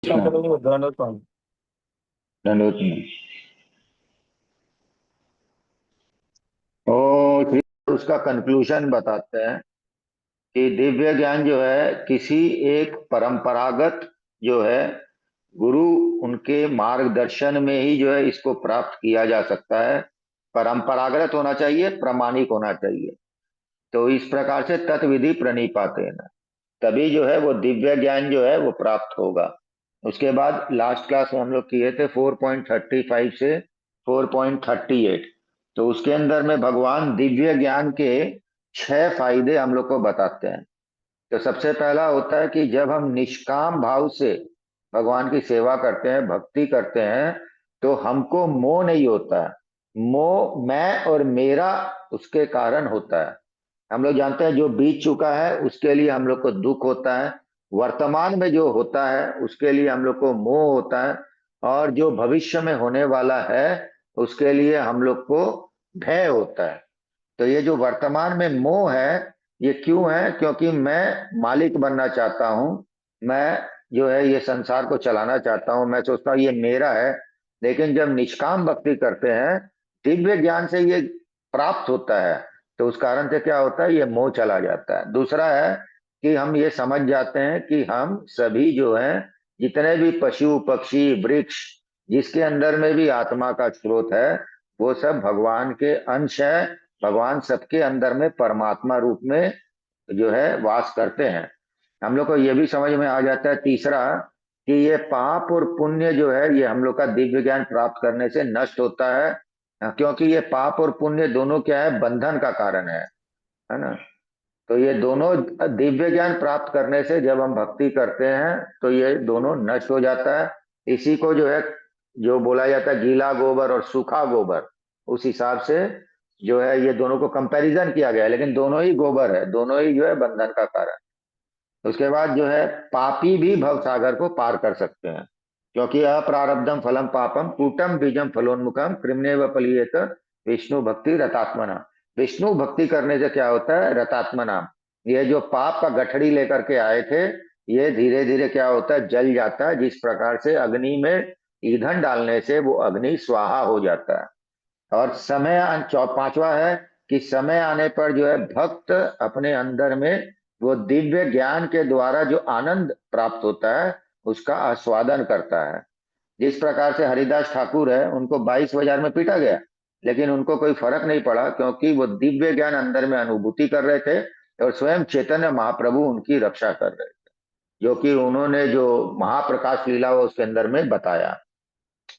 कृष्ण। दंडवत में। फिर उसका कंक्लूजन बताते हैं कि दिव्य ज्ञान जो है किसी एक परंपरागत जो है गुरु उनके मार्गदर्शन में ही जो है इसको प्राप्त किया जा सकता है। परंपरागत होना चाहिए, प्रामाणिक होना चाहिए। तो इस प्रकार से तत्विधि प्रणिपाते न, तभी जो है वो दिव्य ज्ञान जो है वो प्राप्त होगा। उसके बाद लास्ट क्लास में हम लोग किए थे 4.35 से 4.38। तो उसके अंदर में भगवान दिव्य ज्ञान के 6 फायदे हम लोग को बताते हैं। तो सबसे पहला होता है कि जब हम निष्काम भाव से भगवान की सेवा करते हैं, भक्ति करते हैं, तो हमको मोह नहीं होता है। मोह मैं और मेरा उसके कारण होता है। हम लोग जानते हैं जो बीत चुका है उसके लिए हम लोग को दुख होता है, वर्तमान में जो होता है उसके लिए हम लोग को मोह होता है, और जो भविष्य में होने वाला है उसके लिए हम लोग को भय होता है। तो ये जो वर्तमान में मोह है ये क्यों है? क्योंकि मैं मालिक बनना चाहता हूँ, मैं जो है ये संसार को चलाना चाहता हूँ, मैं सोचता हूँ ये मेरा है। लेकिन जब निष्काम भक्ति करते हैं, दिव्य ज्ञान से ये प्राप्त होता है, तो उस कारण से क्या होता है, ये मोह चला जाता है। दूसरा है कि हम ये समझ जाते हैं कि हम सभी जो है, जितने भी पशु पक्षी वृक्ष, जिसके अंदर में भी आत्मा का स्रोत है, वो सब भगवान के अंश है। भगवान सबके अंदर में परमात्मा रूप में जो है वास करते हैं। हम लोग को ये भी समझ में आ जाता है तीसरा, कि ये पाप और पुण्य जो है ये हम लोग का दिव्य ज्ञान प्राप्त करने से नष्ट होता है। क्योंकि ये पाप और पुण्य दोनों क्या है, बंधन का कारण है ना। तो ये दोनों दिव्य ज्ञान प्राप्त करने से जब हम भक्ति करते हैं तो ये दोनों नष्ट हो जाता है। इसी को जो है, जो बोला जाता है गीला गोबर और सूखा गोबर, उस हिसाब से जो है ये दोनों को कंपैरिजन किया गया है, लेकिन दोनों ही गोबर है, दोनों ही जो है बंधन का कारण। उसके बाद जो है पापी भी भव सागर को पार कर सकते हैं, क्योंकि अप्रारब्धम फलम पापम कूटम बीजम फलोन्मुखम कृमनेव फलियेत विष्णु भक्ति रतात्मना। विष्णु भक्ति करने से क्या होता है, रतात्मना, ये जो पाप का गठड़ी लेकर के आए थे, ये धीरे धीरे क्या होता है, जल जाता है। जिस प्रकार से अग्नि में ईंधन डालने से वो अग्नि स्वाहा हो जाता है। और समय पांचवा है कि समय आने पर जो है भक्त अपने अंदर में वो दिव्य ज्ञान के द्वारा जो आनंद प्राप्त होता है उसका आस्वादन करता है। जिस प्रकार से हरिदास ठाकुर है, उनको 22 बाजार में पीटा गया, लेकिन उनको कोई फर्क नहीं पड़ा, क्योंकि वो दिव्य ज्ञान अंदर में अनुभूति कर रहे थे और स्वयं चैतन्य महाप्रभु उनकी रक्षा कर रहे थे, जो कि उन्होंने जो महाप्रकाश लीला वो उसके अंदर में बताया।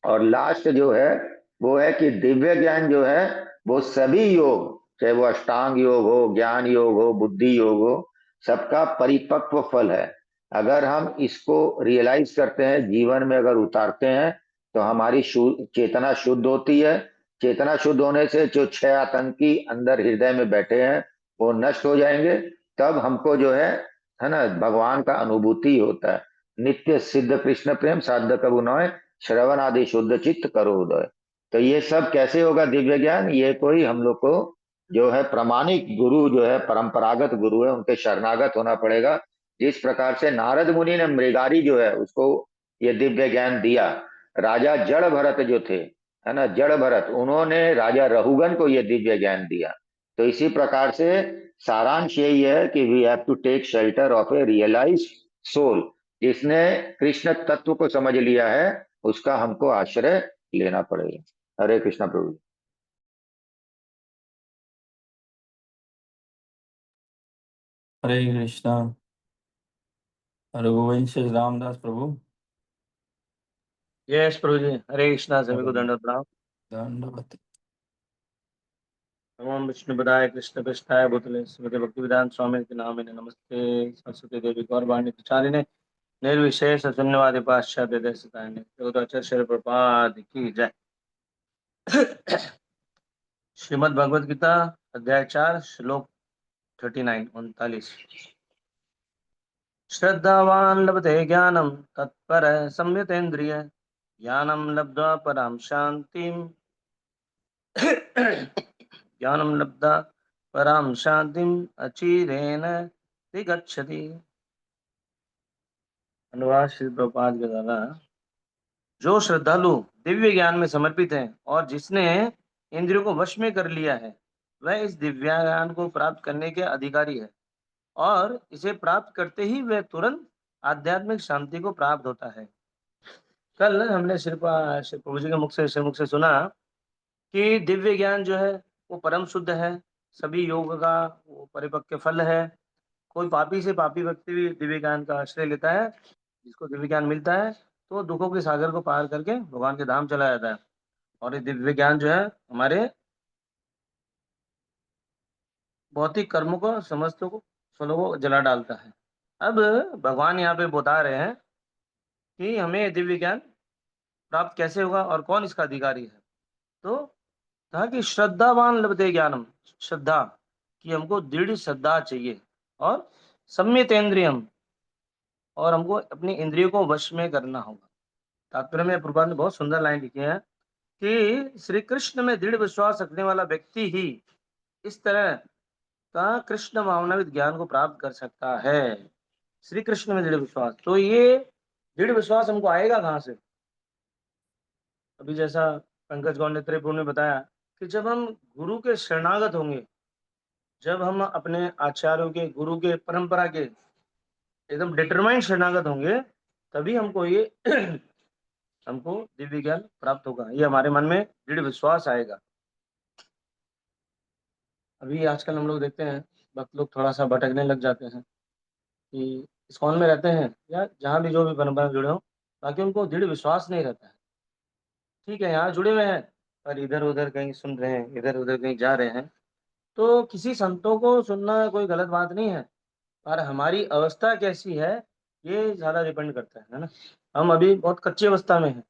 और लास्ट जो है वो है कि दिव्य ज्ञान जो है वो सभी योग, चाहे वो अष्टांग योग हो, ज्ञान योग हो, बुद्धि योग हो, सबका परिपक्व फल है। अगर हम इसको रियलाइज करते हैं, जीवन में अगर उतारते हैं, तो हमारी चेतना शुद्ध होती है। चेतना शुद्ध होने से जो 6 आतंकी अंदर हृदय में बैठे हैं वो नष्ट हो जाएंगे। तब हमको जो है ना, भगवान का अनुभूति होता है। नित्य सिद्ध कृष्ण प्रेम साध्य कबू नॉय, श्रवण आदि शुद्ध चित्त करो उदय। तो ये सब कैसे होगा दिव्य ज्ञान? ये कोई हम लोग को जो है प्रामाणिक गुरु जो है, परंपरागत गुरु है, उनके शरणागत होना पड़ेगा। जिस प्रकार से नारद मुनि ने मृगारी जो है उसको ये दिव्य ज्ञान दिया। राजा जड़ भरत जो थे, है ना, जड़ भरत, उन्होंने राजा रहुगन को ये दिव्य ज्ञान दिया। तो इसी प्रकार से सारांश यही है कि we have to take shelter of a realized soul. जिसने कृष्ण तत्व को समझ लिया है उसका हमको आश्रय लेना पड़ेगा। हरे कृष्णा प्रभु। हरे कृष्णा। रघुवंश रामदास प्रभु। यस प्रभु जी, हरे कृष्णा। सभी को दंडवत प्रणाम। दंडवत। नमो विष्णु पदाय कृष्ण पृष्ठाय भूतले स्मृति भक्ति विधान स्वामी के नाम नमस्ते सरस्वती देवी गौरवाणी प्रचारिणे निर्विशेष शून्यवादी पाश्चात्य देशतारिणे श्री प्रपाद की जय। श्रीमद् भगवद गीता अध्याय 4 श्लोक 39 श्रद्धावान लभते ज्ञानम तत्पर संयतेन्द्रिय ज्ञानम लब्ध्वा पराम शांतिम ज्ञानम लब्धा पराम शांतिम अचिरेण गच्छति। अनुवाद श्री प्रभुपाद के द्वारा। जो श्रद्धालु दिव्य ज्ञान में समर्पित है और जिसने इंद्रियों को वश में कर लिया है, वह इस दिव्य ज्ञान को प्राप्त करने के अधिकारी है, और इसे प्राप्त करते ही वह तुरंत आध्यात्मिक शांति को प्राप्त होता है। कल हमने श्री प्रभु जी के मुख से सुना कि दिव्य ज्ञान जो है वो परम शुद्ध है, सभी योग का वो परिपक्व फल है। कोई पापी से पापी व्यक्ति भी दिव्य ज्ञान का आश्रय लेता है, जिसको दिव्य ज्ञान मिलता है तो दुखों के सागर को पार करके भगवान के धाम चला जाता है। और ये दिव्य ज्ञान जो है हमारे भौतिक कर्मों को समस्तों को फलों को जला डालता है। अब भगवान यहाँ पे बता रहे हैं कि हमें दिव्य ज्ञान प्राप्त कैसे होगा और कौन इसका अधिकारी है। तो कहा कि श्रद्धावान लभते ज्ञानम, श्रद्धा कि हमको दृढ़ श्रद्धा चाहिए, और सम्यतेंद्रियम, और हमको अपनी इंद्रियों को वश में करना होगा। तात्पर्य में प्रभुपाद ने बहुत सुंदर लाइन लिखी है कि श्री कृष्ण में दृढ़ विश्वास रखने वाला व्यक्ति ही इस तरह का कृष्ण भावनाविद ज्ञान को प्राप्त कर सकता है। श्री कृष्ण में दृढ़ विश्वास, तो ये दृढ़ विश्वास हमको आएगा कहाँ से? अभी जैसा पंकज गौड़ ने त्रिपुर ने बताया कि जब हम गुरु के शरणागत होंगे, जब हम अपने आचार्यों के, गुरु के, परंपरा के एकदम डिटरमाइंड शरणागत होंगे, तभी हमको ये हमको दिव्य ज्ञान प्राप्त होगा, ये हमारे मन में दृढ़ विश्वास आएगा। अभी आजकल हम लोग देखते हैं भक्त लोग थोड़ा सा भटकने लग जाते हैं कि इस्कॉन में रहते हैं या जहाँ भी जो भी परंपरा में जुड़े हो, ताकि उनको दृढ़ विश्वास नहीं रहता है। ठीक है, यहाँ जुड़े हुए हैं पर इधर उधर कहीं सुन रहे हैं, इधर उधर कहीं जा रहे हैं, तो किसी संतों को सुनना कोई गलत बात नहीं है, पर हमारी अवस्था कैसी है ये ज़्यादा डिपेंड करता है ना। हम अभी बहुत कच्ची अवस्था में हैं,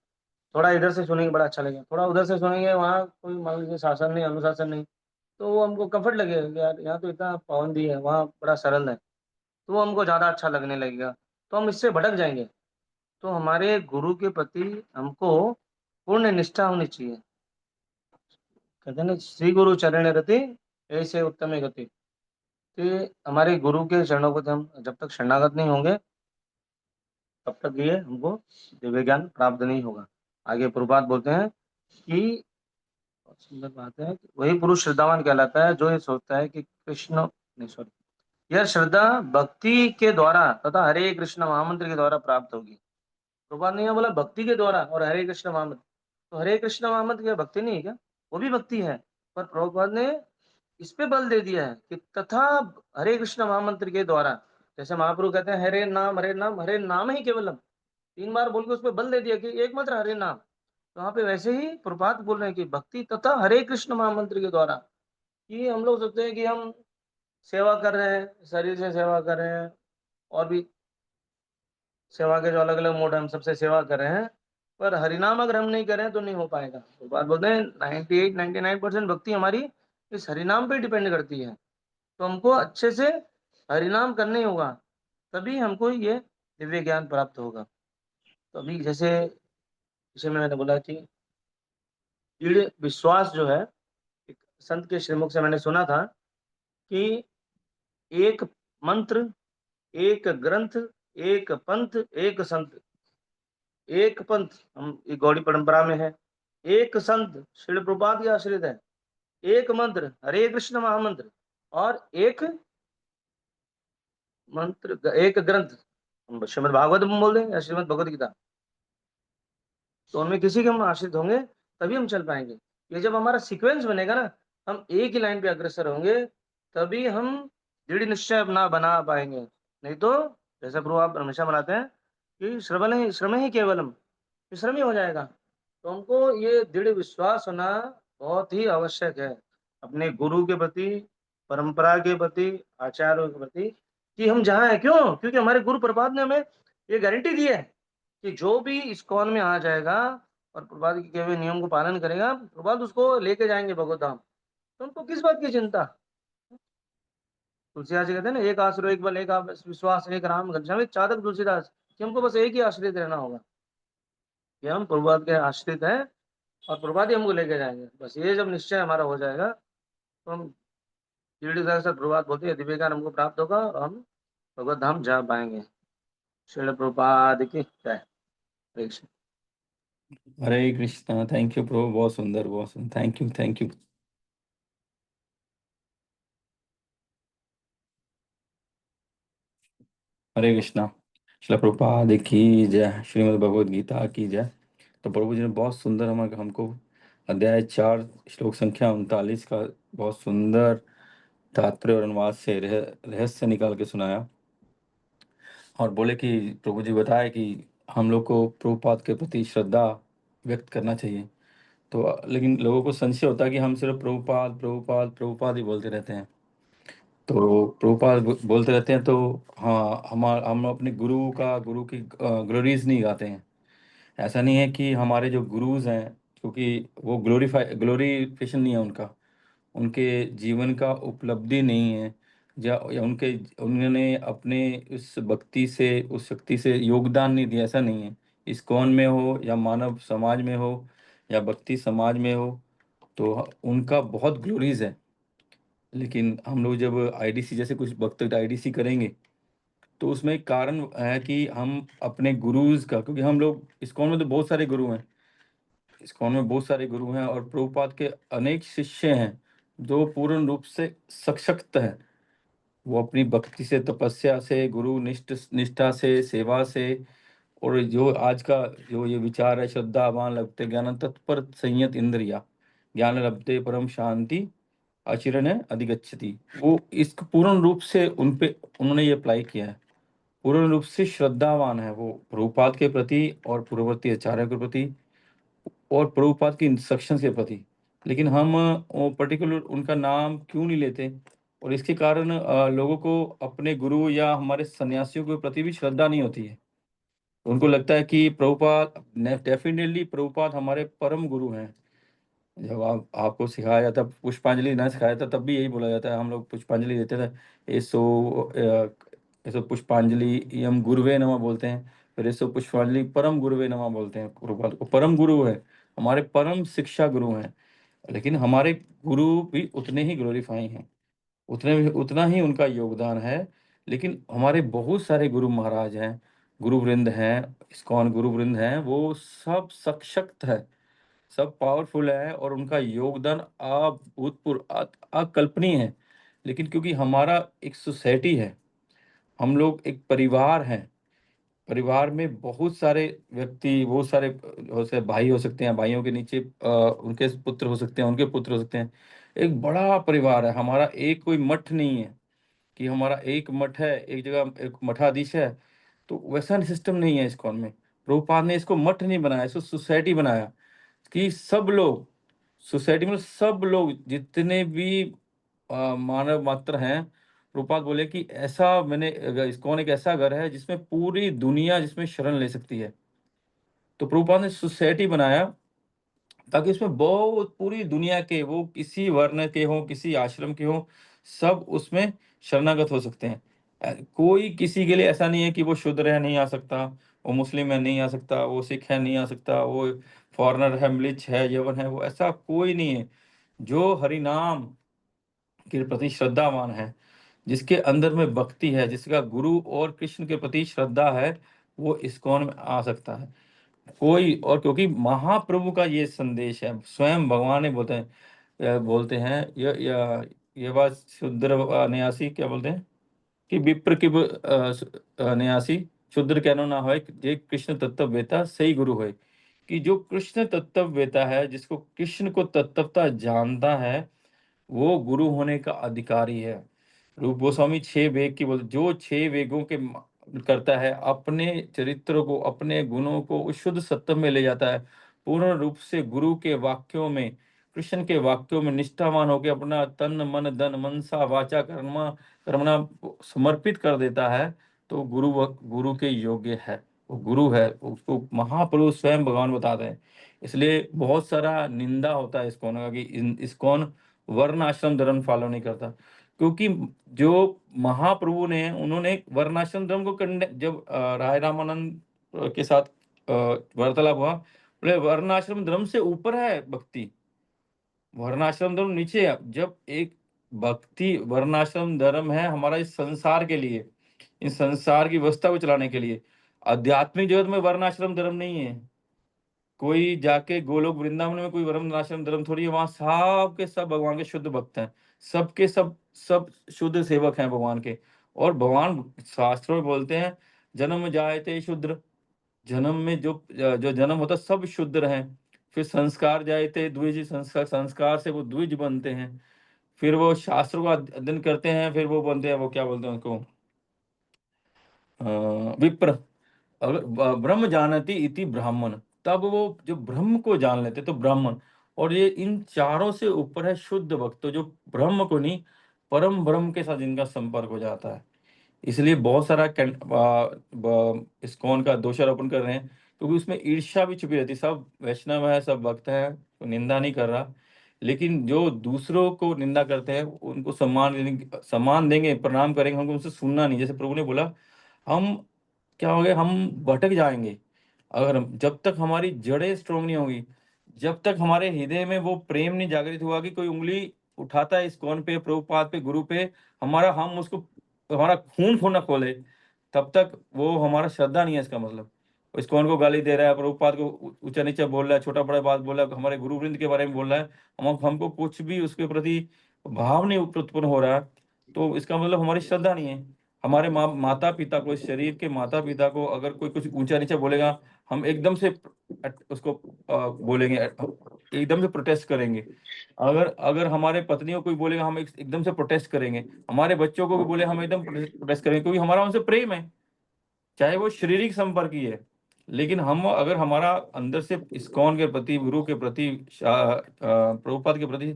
थोड़ा इधर से सुनेंगे बड़ा अच्छा लगेगा, थोड़ा उधर से सुनेंगे वहाँ कोई मान लीजिए शासन नहीं, अनुशासन नहीं, तो वो हमको कंफर्ट लगेगा कि यार यहाँ तो इतना पाबंदी है, वहाँ बड़ा सरल है, तो वो हमको ज़्यादा अच्छा लगने लगेगा, तो हम इससे भटक जाएंगे। तो हमारे गुरु के प्रति हमको पूर्ण निष्ठा होनी चाहिए। कहते हैं ना, श्री गुरु चरण रति ऐसे उत्तम गति, कि हमारे गुरु के चरणों को हम जब तक शरणागत नहीं होंगे तब तक ये हमको दिव्य ज्ञान प्राप्त नहीं होगा। आगे प्रभुपाद बोलते हैं कि बहुत सुंदर बात है कि वही पुरुष श्रद्धावान कहलाता है जो ये सोचता है कि कृष्ण, नहीं सॉरी, यह श्रद्धा भक्ति के द्वारा तथा हरे कृष्ण महामंत्र के द्वारा प्राप्त होगी। प्रभुपाद ने यहाँ बोला भक्ति के द्वारा और हरे कृष्ण महामंत्र, तो हरे कृष्ण महामंत्र क्या भक्ति नहीं है क्या? वो भी भक्ति है, पर प्रभुपाद ने इस पे बल दे दिया है कि तथा हरे कृष्ण महामंत्र के द्वारा, जैसे महाप्रभु कहते हैं हरे नाम हरे नाम हरे नाम ही केवलम, 3 बार बोल के उस पर बल दे दिया कि एक मात्र हरे नाम। तो वहाँ पे वैसे ही प्रभात बोल रहे हैं कि भक्ति तथा हरे कृष्ण महामंत्र के द्वारा, कि हम लोग सोचते हैं कि हम सेवा कर रहे हैं, शरीर से सेवा कर रहे हैं, और भी सेवा के जो अलग अलग मोड है हम सबसे सेवा कर रहे हैं, पर हरिनाम अगर हम नहीं करें तो नहीं हो पाएगा। तो बात बोलते हैं 98-99% भक्ति हमारी इस हरिनाम पे डिपेंड करती है। तो हमको अच्छे से हरिनाम करना ही होगा, तभी हमको ये दिव्य ज्ञान प्राप्त होगा। तो अभी जैसे विषय में मैंने बोला कि दृढ़ विश्वास जो है, एक संत के श्रीमुख से मैंने सुना था कि एक मंत्र, एक ग्रंथ, एक पंथ, एक संत। एक पंथ हम गौड़ी परंपरा में है, एक संत श्री प्रभुपाद के आश्रित है, एक मंत्र हरे कृष्ण महामंत्र, और एक मंत्र, एक ग्रंथ हम श्रीमद भागवत में बोल दें या श्रीमद भगवत गीता, तो उनमें किसी के हम आश्रित होंगे तभी हम चल पाएंगे। ये जब हमारा सीक्वेंस बनेगा ना, हम एक ही लाइन पे अग्रसर होंगे, तभी हम दृढ़ निश्चय अपना बना पाएंगे। नहीं तो जैसा प्रभु आप हमेशा बनाते हैं कि श्रम ही केवलम, श्रम ही हो जाएगा। तो हमको ये दृढ़ विश्वास होना बहुत ही आवश्यक है अपने गुरु के प्रति, परंपरा के प्रति, आचार्यों के प्रति, कि हम जहाँ हैं। क्यों? क्योंकि हमारे गुरु प्रभात ने हमें ये गारंटी दी है कि जो भी इस्कॉन में आ जाएगा और प्रभात के कहे हुए नियम को पालन करेगा, प्रभात उसको लेके जाएंगे भगवत धाम। तो उनको किस बात की चिंता? तुलसीदास जी कहते हैं ना, एक आश्रय एक बल एक विश्वास एक राम घनश्याम चातक तुलसीदास, कि हमको बस एक ही आश्रित रहना होगा कि हम प्रभुपाद के आश्रित हैं और प्रभुपाद ही हमको लेके जाएंगे। बस ये जब निश्चय हमारा हो जाएगा तो हम दृढ़ता के साथ प्रभुपाद बोलते हैं दिव्य ज्ञान हमको प्राप्त होगा और हम भगवत धाम जा पाएंगे। श्रील प्रभुपाद की जय। हरे कृष्ण। हरे कृष्णा। थैंक यू प्रभु, बहुत सुंदर, बहुत सुंदर। Thank you, thank you. Hare Krishna. Shrila Prabhupada की जय। श्रीमद् भगवद गीता की जय। तो प्रभु जी ने बहुत सुंदर हमको अध्याय 4 श्लोक संख्या 39 का बहुत सुंदर तात्पर्य और अनुवाद से रहस्य निकाल के सुनाया, और बोले कि प्रभु जी बताए कि हम लोग को प्रभुपाद के प्रति श्रद्धा व्यक्त करना चाहिए। तो लेकिन लोगों को संशय होता है कि हम सिर्फ प्रभुपाद प्रभुपाद प्रभुपाद ही बोलते रहते हैं। तो प्रभुपाद बोलते रहते हैं, तो हाँ, हम अपने गुरु की ग्लोरीज नहीं गाते हैं। ऐसा नहीं है कि हमारे जो गुरुज हैं, क्योंकि वो ग्लोरीफिकेशन नहीं है उनका, उनके जीवन का उपलब्धि नहीं है, या उनके उन्होंने अपने उस भक्ति से, उस शक्ति से योगदान नहीं दिया, ऐसा नहीं है। इस्कॉन में हो या मानव समाज में हो या भक्ति समाज में हो, तो उनका बहुत ग्लोरीज है। लेकिन हम लोग जब आईडीसी जैसे कुछ भक्त आईडीसी करेंगे, तो उसमें एक कारण है कि हम अपने गुरुज का, क्योंकि हम लोग इस्कॉन में तो बहुत सारे गुरु हैं, इस्कॉन में बहुत सारे गुरु हैं और प्रभुपाद के अनेक शिष्य हैं जो पूर्ण रूप से सशक्त हैं। वो अपनी भक्ति से, तपस्या से, गुरु निष्ठा से, सेवा से, और जो आज का जो ये विचार है, श्रद्धावान लभते ज्ञान तत्पर संयत इंद्रिया, ज्ञान लभते परम शांति आचरण अधिगच्छति, वो इसको पूर्ण रूप से उन्होंने ये अप्लाई किया है। पूर्ण रूप से श्रद्धावान है वो प्रभुपाद के प्रति और पूर्ववर्ती आचार्य के प्रति और प्रभुपाद की इंस्ट्रक्शंस के प्रति। लेकिन हम पर्टिकुलर उनका नाम क्यों नहीं लेते, और इसके कारण लोगों को अपने गुरु या हमारे सन्यासियों के प्रति भी श्रद्धा नहीं होती है। उनको लगता है कि प्रभुपाद, डेफिनेटली प्रभुपाद हमारे परम गुरु हैं। जब आपको सिखाया जाता, पुष्पांजलि ना सिखाया था, तब भी यही बोला जाता है, हम लोग पुष्पांजलि देते थे। ऐसो पुष्पांजलि यम गुरुवे नमः बोलते हैं, फिर ऐसो पुष्पांजलि परम गुरुवे नमः बोलते हैं। गुरुपाद को परम गुरु है, हमारे परम शिक्षा गुरु हैं। लेकिन हमारे गुरु भी उतने ही ग्लोरीफाई हैं, उतना ही उनका योगदान है। लेकिन हमारे बहुत सारे गुरु महाराज हैं, गुरु वृंद हैं, इस्कॉन गुरु वृंद हैं, वो सब सशक्त है, सब पावरफुल है, और उनका योगदान अभूतपूर्व, अकल्पनीय है। लेकिन क्योंकि हमारा एक सोसाइटी है, हम लोग एक परिवार हैं, परिवार में बहुत सारे व्यक्ति, बहुत सारे हो सकते भाई हो सकते हैं, भाइयों के नीचे उनके पुत्र हो सकते हैं, उनके पुत्र हो सकते हैं। एक बड़ा परिवार है हमारा, एक कोई मठ नहीं है कि हमारा एक मठ है, एक जगह एक मठाधीश है। तो वैसा सिस्टम नहीं है इस्कॉन में। प्रभुपाद ने इसको मठ नहीं बनाया, इसको सोसाइटी बनाया कि सब लोग, सोसाइटी में सब लोग जितने भी मानव मात्र हैं, प्रभुपाद बोले कि ऐसा मैंने इस्कॉन एक ऐसा घर है जिसमें पूरी दुनिया जिसमें शरण ले सकती है। तो प्रभुपाद ने सोसाइटी बनाया ताकि उसमें बहुत पूरी दुनिया के, वो किसी वर्ण के हो, किसी आश्रम के हो, सब उसमें शरणागत हो सकते हैं। कोई किसी के लिए ऐसा नहीं है कि वो शूद्र है नहीं आ सकता, वो मुस्लिम है नहीं आ सकता, वो सिख है नहीं आ सकता, वो फॉरेनर है, म्लिच है, यवन है, वो ऐसा कोई नहीं है। जो हरि नाम के प्रति श्रद्धावान है, जिसके अंदर में भक्ति है, जिसका गुरु और कृष्ण के प्रति श्रद्धा है, वो इस्कॉन में आ सकता है। कोई और, क्योंकि महाप्रभु का ये संदेश है, स्वयं भगवान ने बोलते हैं ये बात शुद्र न्यासी क्या बोलते हैं कि विप्र की न्यासी शुद्र कहनो ना होए, जे कृष्ण तत्व वेता सही गुरु है। कि जो कृष्ण तत्व वेता है, जिसको कृष्ण को तत्वता जानता है, वो गुरु होने का अधिकारी है। रूप गोस्वामी 6 वेग की बोल, जो 6 वेगों के करता है, अपने चरित्र को, अपने गुणों को उस शुद्ध सत्य में ले जाता है, पूर्ण रूप से गुरु के वाक्यों में, कृष्ण के वाक्यों में निष्ठावान होकर अपना तन मन धन मनसा वाचा कर्मणा समर्पित कर देता है, तो गुरु के योग्य है, वो गुरु है। उसको महाप्रभु स्वयं भगवान बताते हैं। इसलिए बहुत सारा निंदा होता है इस्कॉन का कि इस्कॉन वर्ण आश्रम धर्म फॉलो नहीं करता, क्योंकि जो महाप्रभु ने, उन्होंने वर्णाश्रम धर्म को जब राय रामानंद के साथ वार्तालाप हुआ, बोले वर्णाश्रम धर्म से ऊपर है भक्ति, वर्णाश्रम धर्म नीचे है। जब एक भक्ति, वर्णाश्रम धर्म है हमारा इस संसार के लिए, इस संसार की व्यवस्था को चलाने के लिए, आध्यात्मिक जगत में वर्ण आश्रम धर्म नहीं है। कोई जाके गोलोक वृंदावन में कोई वर्ण आश्रम धर्म थोड़ी है, वहां सब के सब भगवान के शुद्ध भक्त हैं, सबके सब शुद्ध सेवक हैं भगवान के। और भगवान शास्त्रों में बोलते हैं जन्म जायते शूद्र, जन्म में जो जन्म होता है सब शुद्र हैं। फिर संस्कार जायते द्विज, संस्कार संस्कार से वो द्विज बनते हैं। फिर वो शास्त्रों का अध्ययन करते हैं, फिर वो बनते हैं, वो क्या बोलते हैं उनको, विप्र। अगर ब्रह्म जानती इति ब्राह्मण, तब वो जो ब्रह्म को जान लेते तो ब्राह्मण। और ये इन चारों से ऊपर है शुद्ध भक्त, तो जो ब्रह्म को नहीं, परम ब्रह्म के साथ जिनका संपर्क हो जाता है। इसलिए बहुत सारा इस्कॉन का दोषारोपण कर रहे हैं, क्योंकि उसमें ईर्ष्या भी छुपी रहती है। सब वैष्णव है, सब भक्त है, तो निंदा नहीं कर रहा, लेकिन जो दूसरों को निंदा करते हैं उनको सम्मान देंगे, प्रणाम करेंगे, हमको उनसे सुनना नहीं। जैसे प्रभु ने बोला, हम क्या हो गया, हम भटक जाएंगे अगर जब तक हमारी जड़ें स्ट्रोंग नहीं होगी, जब तक हमारे हृदय में वो प्रेम नहीं जागृत हुआ कि कोई उंगली उठाता है इस्कॉन पे, प्रभुपाद पे, गुरु पे, हम उसको हमारा खून खून न खोले, तब तक वो हमारा श्रद्धा नहीं है। इसका मतलब इस्कॉन को गाली दे रहा है, प्रभुपाद को ऊंचा नीचा बोल रहा है, छोटा बड़ा बात बोल रहा है, हमारे गुरु वृंद के बारे में बोल रहा है, हमको कुछ भी उसके प्रति भाव नहीं उत्पन्न हो रहा है, तो इसका मतलब हमारी श्रद्धा नहीं है। हमारे माता पिता को, इस शरीर के माता पिता को अगर कोई कुछ ऊंचा नीचा बोलेगा, हम एकदम से उसको बोलेंगे, एकदम से प्रोटेस्ट करेंगे। अगर अगर हमारे पत्नी को कोई बोलेगा, हम एकदम से प्रोटेस्ट करेंगे। हमारे बच्चों को भी बोले, हम एकदम प्रोटेस्ट करेंगे, क्योंकि हमारा उनसे प्रेम है, चाहे वो शारीरिक संपर्क ही है। लेकिन हम अगर हमारा अंदर से इस्कॉन के प्रति, गुरु के प्रति, प्रभुपाद के प्रति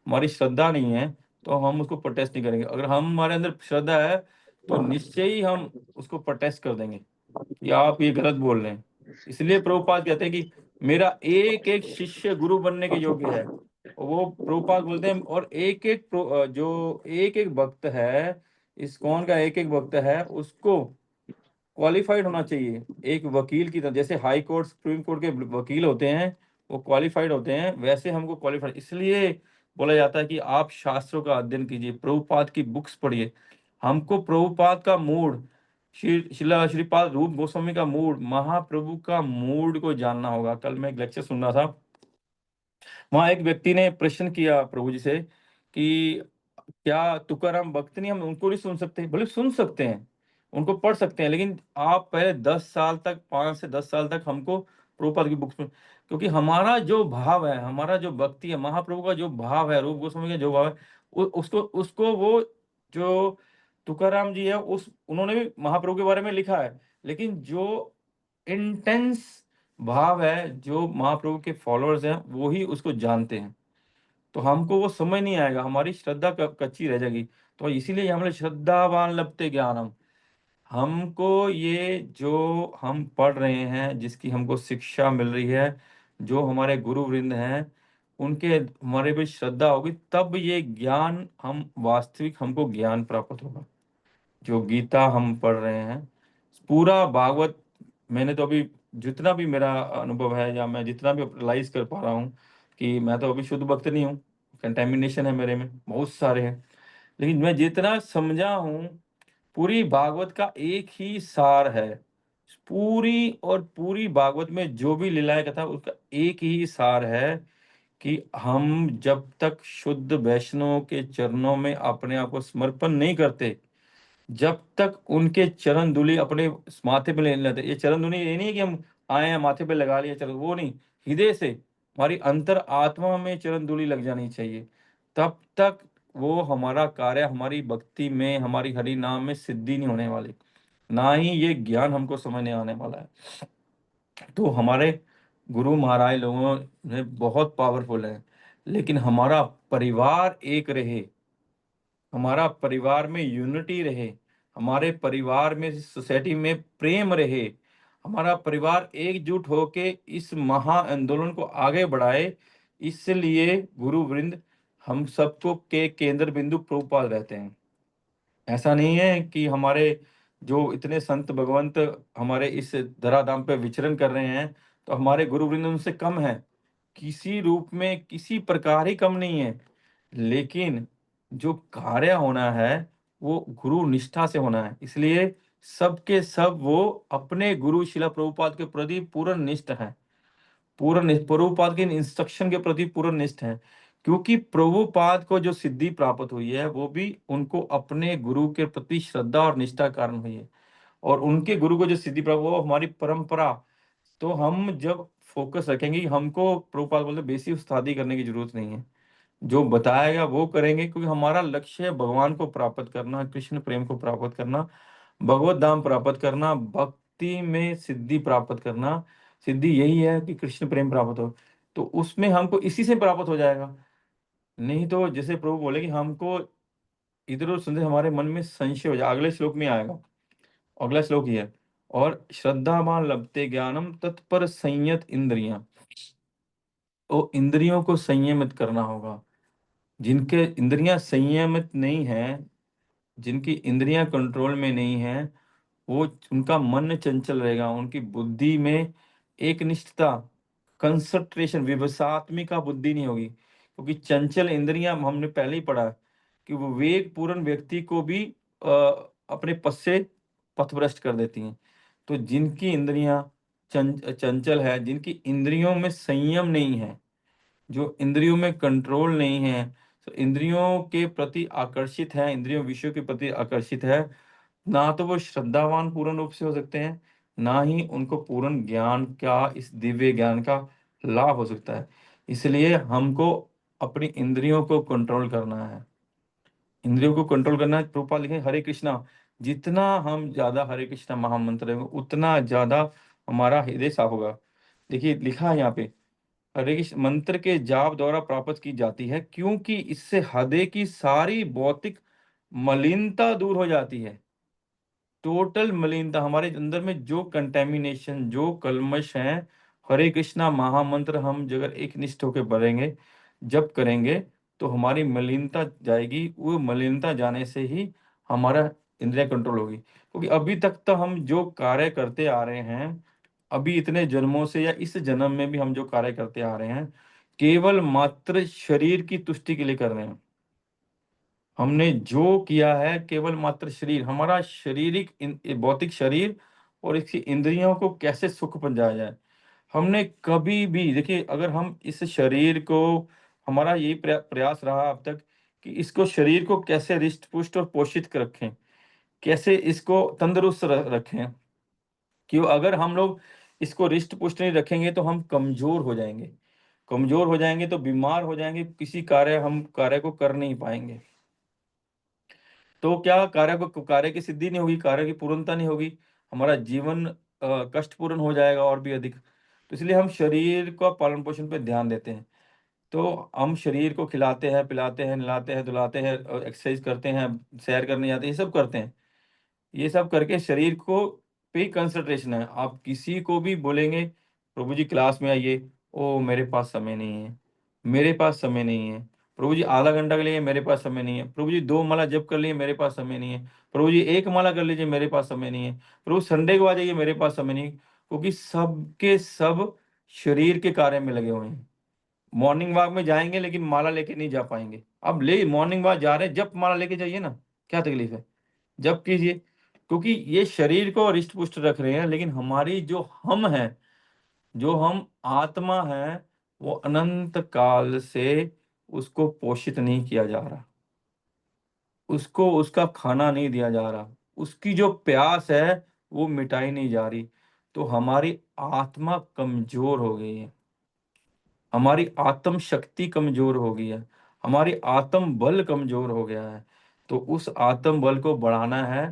हमारी श्रद्धा नहीं है, तो हम उसको प्रोटेस्ट नहीं करेंगे। अगर हमारे अंदर श्रद्धा है तो निश्चय ही हम उसको प्रोटेस्ट कर देंगे कि आप ये गलत बोल रहे हैं। इसलिए प्रभुपाद कहते हैं कि मेरा एक एक शिष्य गुरु बनने के योग्य है। और वो प्रभुपाद बोलते हैं, और एक एक जो एक एक भक्त है, इस्कॉन का एक एक भक्त है, उसको क्वालिफाइड होना चाहिए एक वकील की तरह। जैसे हाई कोर्ट, सुप्रीम कोर्ट के वकील होते हैं, वो क्वालिफाइड होते हैं, वैसे हमको क्वालिफाइड। इसलिए बोला जाता है कि आप शास्त्रों का अध्ययन कीजिए, प्रभुपाद की बुक्स पढ़िए। हमको प्रभुपाद का मूड, श्रीपाद रूप गोस्वामी का मूड, महाप्रभु का मूड को जानना होगा। कल मैं एक लेक्चर सुन रहा था, वहां एक व्यक्ति ने प्रश्न किया प्रभु जी से कि क्या तुकाराम भक्त नहीं, हम उनको नहीं सुन सकते? बोले सुन सकते हैं, उनको पढ़ सकते हैं, लेकिन आप पहले 10 साल तक, 5 से 10 साल तक हमको प्रभुपाद की बुक्स में, क्योंकि हमारा जो भाव है, हमारा जो भक्ति है, महाप्रभु का जो भाव है, रूप गोस्वामी का जो भाव है, उसको उसको वो जो तुकाराम जी है, उस उन्होंने भी महाप्रभु के बारे में लिखा है, लेकिन जो इंटेंस भाव है, जो महाप्रभु के फॉलोअर्स हैं, वो ही उसको जानते हैं। तो हमको वो समझ नहीं आएगा, हमारी श्रद्धा कच्ची रह जाएगी। तो इसीलिए हमारे श्रद्धावान लभते ज्ञानम, हमको ये जो हम पढ़ रहे हैं, जिसकी हमको शिक्षा मिल रही है, जो हमारे गुरु वृंद हैं, उनके हमारे पे श्रद्धा होगी, तब ये ज्ञान हम वास्तविक हमको ज्ञान प्राप्त होगा। जो गीता हम पढ़ रहे हैं, पूरा भागवत, मैंने तो अभी जितना भी मेरा अनुभव है, या मैं जितना भी रियलाइज कर पा रहा हूँ कि मैं तो अभी शुद्ध भक्त नहीं हूँ, कंटेमिनेशन है मेरे में, बहुत सारे हैं, लेकिन मैं जितना समझा हूँ, पूरी भागवत का एक ही सार है। पूरी और पूरी भागवत में जो भी लीलाएं कथा, उसका एक ही सार है कि हम जब तक शुद्ध वैष्णव के चरणों में अपने आप को समर्पण नहीं करते, जब तक उनके चरण धूलि अपने माथे पे लेने लेते, ये चरण धूलि ये नहीं है कि हम आए हैं माथे पे लगा लिया चरण, वो नहीं, हृदय से हमारी अंतर आत्मा में चरण धूलि लग जानी चाहिए, तब तक वो हमारा कार्य, हमारी भक्ति में, हमारी हरि नाम में सिद्धि नहीं होने वाली, ना ही ये ज्ञान हमको समझने आने वाला है। तो हमारे गुरु महाराज लोगों ने बहुत पावरफुल है, लेकिन हमारा परिवार एक रहे, हमारा परिवार में यूनिटी रहे, हमारे परिवार में, सोसाइटी में प्रेम रहे, हमारा परिवार एकजुट होके इस महा आंदोलन को आगे बढ़ाए, इसलिए गुरु वृंद हम सबको के केंद्र बिंदु प्रभुपाद रहते हैं। ऐसा नहीं है कि हमारे जो इतने संत भगवंत हमारे इस धराधाम पे विचरण कर रहे हैं, तो हमारे गुरु वृंद उनसे कम है, किसी रूप में, किसी प्रकार ही कम नहीं है। लेकिन जो कार्य होना है वो गुरु निष्ठा से होना है। इसलिए सबके सब वो अपने गुरु शिला प्रभुपाद के प्रति पूर्ण निष्ठ हैं, पूर्ण प्रभुपाद के इंस्ट्रक्शन के प्रति पूर्ण निष्ठ हैं। क्योंकि प्रभुपाद को जो सिद्धि प्राप्त हुई है वो भी उनको अपने गुरु के प्रति श्रद्धा और निष्ठा कारण हुई है, और उनके गुरु को जो सिद्धि प्राप्त हुआ वो हमारी परंपरा। तो हम जब फोकस रखेंगे, हमको प्रभुपाद बोलते बेसिक उस्तादी करने की जरूरत नहीं है, जो बताया गया वो करेंगे, क्योंकि हमारा लक्ष्य है भगवान को प्राप्त करना, कृष्ण प्रेम को प्राप्त करना, भगवत धाम प्राप्त करना, भक्ति में सिद्धि प्राप्त करना। सिद्धि यही है कि कृष्ण प्रेम प्राप्त हो, तो उसमें हमको इसी से प्राप्त हो जाएगा। नहीं तो जैसे प्रभु बोले कि हमको इधर उधर सुनते हमारे मन में संशय हो जाए, अगले श्लोक में आएगा, अगला श्लोक ही है, और श्रद्धावान लभते ज्ञानम तत्पर संयत इंद्रियां। तो इंद्रियों को संयमित करना होगा। जिनके इंद्रियां संयमित नहीं है, जिनकी इंद्रियां कंट्रोल में नहीं है, वो उनका मन चंचल रहेगा, उनकी बुद्धि में एक निष्ठता, कंसंट्रेशन, विवसात्मिका बुद्धि नहीं होगी। क्योंकि चंचल इंद्रियां हमने पहले ही पढ़ा है कि वो विवेक पूर्ण व्यक्ति को भी अपने पथ से पथभ्रष्ट कर देती हैं। तो जिनकी इंद्रियां चंचल है, जिनकी इंद्रियों में संयम नहीं है, जो इंद्रियों में कंट्रोल नहीं है, तो इंद्रियों के प्रति आकर्षित है, इंद्रियों विषयों के प्रति आकर्षित है, ना तो वो श्रद्धावान पूर्ण रूप से हो सकते हैं, ना ही उनको पूर्ण ज्ञान का, इस दिव्य ज्ञान का लाभ हो सकता है। इसलिए हमको अपनी इंद्रियों को कंट्रोल करना है, इंद्रियों को कंट्रोल करना है। प्रभुपाद लिखे हरे कृष्णा, जितना हम ज्यादा हरे कृष्णा महामंत्र लेंगे उतना ज्यादा हमारा हृदय साफ होगा। देखिए लिखा है यहाँ पे, हरे कृष्ण मंत्र के जाप द्वारा प्राप्त की जाती है, क्योंकि इससे हृदय की सारी भौतिक मलिनता दूर हो जाती है। टोटल मलिनता, हमारे अंदर में जो कंटेमिनेशन, जो कल्मश है, हरे कृष्णा महामंत्र हम अगर एक निष्ठ होकर पढ़ेंगे, जब करेंगे, तो हमारी मलिनता जाएगी। वो मलिनता जाने से ही हमारा इंद्रिय कंट्रोल होगी। क्योंकि अभी तक तो हम जो कार्य करते आ रहे हैं, अभी इतने जन्मों से या इस जन्म में भी हम जो कार्य करते आ रहे हैं, केवल मात्र शरीर की तुष्टि के लिए कर रहे हैं। हमने जो किया है केवल मात्र शरीर, हमारा शारीरिक भौतिक शरीर और इसकी इंद्रियों को कैसे सुख पहुंचाया जाए। हमने कभी भी, देखिए अगर हम इस शरीर को, हमारा यही प्रयास रहा अब तक कि इसको, शरीर को कैसे रिष्ट पुष्ट और पोषित कर रखें, कैसे इसको तंदुरुस्त रखें। कि अगर हम लोग इसको रिष्ट पुष्ट नहीं रखेंगे तो हम कमजोर हो जाएंगे, कमजोर हो जाएंगे तो बीमार हो जाएंगे, किसी कार्य को कर नहीं पाएंगे। तो क्या कार्य की सिद्धि नहीं होगी, कार्य की पूर्णता नहीं होगी, हमारा जीवन कष्टपूर्ण हो जाएगा और भी अधिक। तो इसलिए हम शरीर का पालन पोषण पे ध्यान देते हैं। तो हम शरीर को खिलाते हैं, पिलाते हैं, नहलाते हैं, धुलाते हैं, एक्सरसाइज करते हैं, सैर करने जाते हैं, ये सब करते हैं। ये सब करके शरीर को पे कंसंट्रेशन है। आप किसी को भी बोलेंगे प्रभु जी क्लास में आइए, ओ मेरे पास समय नहीं है, मेरे पास समय नहीं है। प्रभु जी आधा घंटा के लिए, मेरे पास समय नहीं है। प्रभु जी 2 माला जप कर लिए, मेरे पास समय नहीं है। प्रभु जी 1 माला कर लीजिए, मेरे पास समय नहीं है। प्रभु संडे को आ जाइए, मेरे पास समय नहीं है। क्योंकि सबके सब शरीर के कार्य में लगे हुए हैं। मॉर्निंग वॉक में जाएंगे लेकिन माला लेके नहीं जा पाएंगे। अब ले मॉर्निंग वॉक जा रहे हैं, जब माला लेके जाइए ना, क्या तकलीफ है, जब कीजिए। क्योंकि ये शरीर को रिष्ट पुष्ट रख रहे हैं, लेकिन हमारी जो हम है, जो हम आत्मा है, वो अनंत काल से उसको पोषित नहीं किया जा रहा, उसको उसका खाना नहीं दिया जा रहा, उसकी जो प्यास है वो मिटाई नहीं जा रही। तो हमारी आत्मा कमजोर हो गई है, हमारी आत्म शक्ति कमजोर हो गई है, हमारी आत्म बल कमजोर हो गया है। तो उस आत्म बल को बढ़ाना है,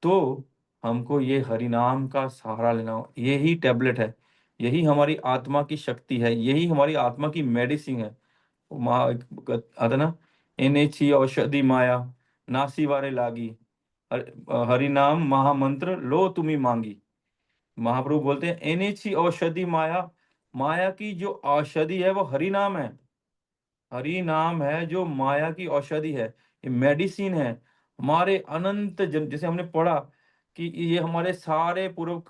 तो हमको ये हरि नाम का सहारा लेना हो। यही टैबलेट है, यही हमारी आत्मा की शक्ति है, यही हमारी आत्मा की मेडिसिन है। आता ना, एनेची औषधि माया नासी वारे लागी, हरि नाम महामंत्र लो तुम्ही मांगी। महाप्रभु बोलते हैं एनेची औषधि माया, माया की जो औषधि है वो हरि नाम है। हरि नाम है जो माया की औषधि है, ये मेडिसिन है। हमारे अनंत जैसे हमने पढ़ा कि ये हमारे सारे पूर्व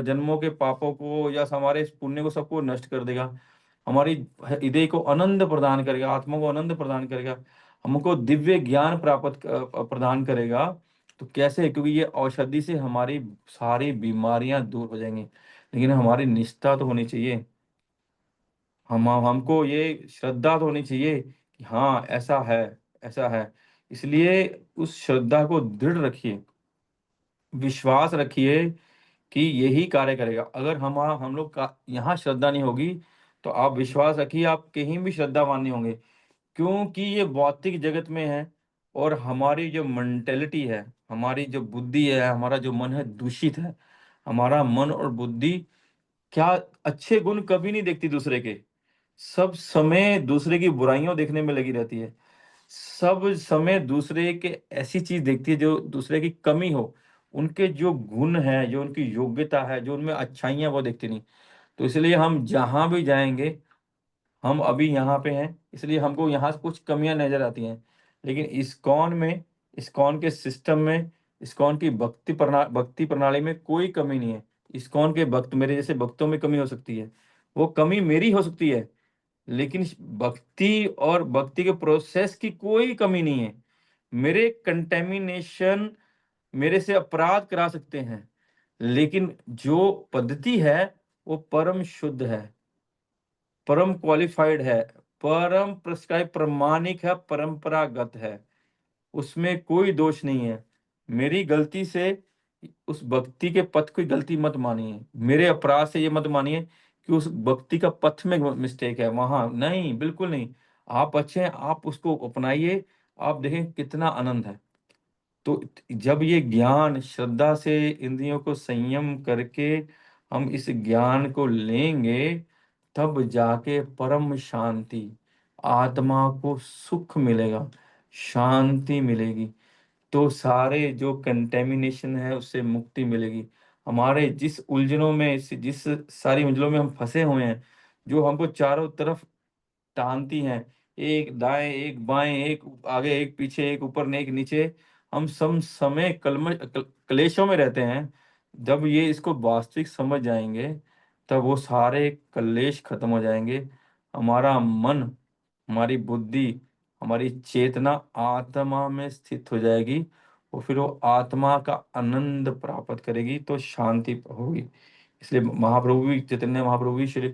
जन्मों के पापों को या हमारे पुण्य को सबको नष्ट कर देगा, हमारी हृदय को आनंद प्रदान करेगा, आत्मा को आनंद प्रदान करेगा, हमको दिव्य ज्ञान प्राप्त प्रदान करेगा, तो कैसे? क्योंकि ये औषधि से हमारी सारी बीमारियां दूर हो जाएंगी, लेकिन हमारी निष्ठा तो होनी चाहिए। हमको ये श्रद्धा तो होनी चाहिए कि हाँ ऐसा है, ऐसा है। इसलिए उस श्रद्धा को दृढ़ रखिए, विश्वास रखिए कि यही कार्य करेगा। अगर हम लोग का यहाँ श्रद्धा नहीं होगी, तो आप विश्वास रखिए आप कहीं भी श्रद्धावान नहीं होंगे, क्योंकि ये भौतिक जगत में है। और हमारी जो मेंटेलिटी है, हमारी जो बुद्धि है, हमारा जो मन है दूषित है। हमारा मन और बुद्धि क्या अच्छे गुण कभी नहीं देखती दूसरे के, सब समय दूसरे की बुराइयों देखने में लगी रहती है। सब समय दूसरे के ऐसी चीज देखती है जो दूसरे की कमी हो, उनके जो गुण है, जो उनकी योग्यता है, जो उनमें अच्छाइयाँ, वो देखती नहीं। तो इसलिए हम जहां भी जाएंगे, हम अभी यहाँ पे हैं इसलिए हमको यहाँ से कुछ कमियां नजर आती हैं, लेकिन इस्कॉन में, इस्कॉन के सिस्टम में, इस्कॉन की भक्ति प्रणाली में कोई कमी नहीं है। इस्कॉन के भक्त, मेरे जैसे भक्तों में कमी हो सकती है, वो कमी मेरी हो सकती है, लेकिन भक्ति और भक्ति के प्रोसेस की कोई कमी नहीं है। मेरे कंटेमिनेशन मेरे से अपराध करा सकते हैं, लेकिन जो पद्धति है वो परम शुद्ध है, परम क्वालिफाइड है, परम प्रिस्क्राइब प्रमाणिक है, परंपरागत है, उसमें कोई दोष नहीं है। मेरी गलती से उस भक्ति के पथ की गलती मत मानिए, मेरे अपराध से ये मत मानिए कि उस भक्ति का पथ में मिस्टेक है, वहां नहीं, बिल्कुल नहीं। आप अच्छे हैं, आप उसको अपनाइए, आप देखें कितना आनंद है। तो जब ये ज्ञान श्रद्धा से इंद्रियों को संयम करके हम इस ज्ञान को लेंगे, तब जाके परम शांति, आत्मा को सुख मिलेगा, शांति मिलेगी। तो सारे जो कंटेमिनेशन है उससे मुक्ति मिलेगी। हमारे जिस उलझनों में, जिस सारी उलझनों में हम फंसे हुए हैं, जो हमको चारों तरफ टांगती हैं, एक दाएं एक बाएं, एक आगे एक पीछे, एक ऊपर ने एक नीचे, हम सब समय क्लेशों में रहते हैं। जब ये इसको वास्तविक समझ जाएंगे, तब वो सारे क्लेश खत्म हो जाएंगे। हमारा मन, हमारी बुद्धि, हमारी चेतना आत्मा में स्थित हो जाएगी, और फिर वो आत्मा का आनंद प्राप्त करेगी, तो शांति होगी। इसलिए महाप्रभु भी, चैतन्य महाप्रभु भी श्री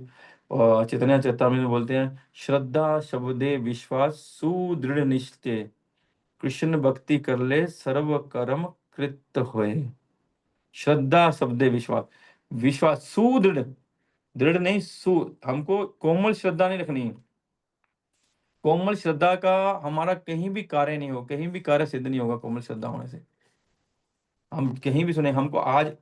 चैतन्य चेतावनी में बोलते हैं, श्रद्धा शब्दे विश्वास सुदृढ़ निश्चय, कृष्ण भक्ति कर ले सर्व कर्म कृत होए। श्रद्धा शब्दे विश्वास, विश्वास सुदृढ़, दृढ़ नहीं, हमको कोमल श्रद्धा नहीं रखनी है। कोमल श्रद्धा का हमारा कहीं भी कार्य नहीं हो, कहीं भी कार्य सिद्ध नहीं होगा कोमल श्रद्धा होने से। हम कहीं भी सुने, हमको आज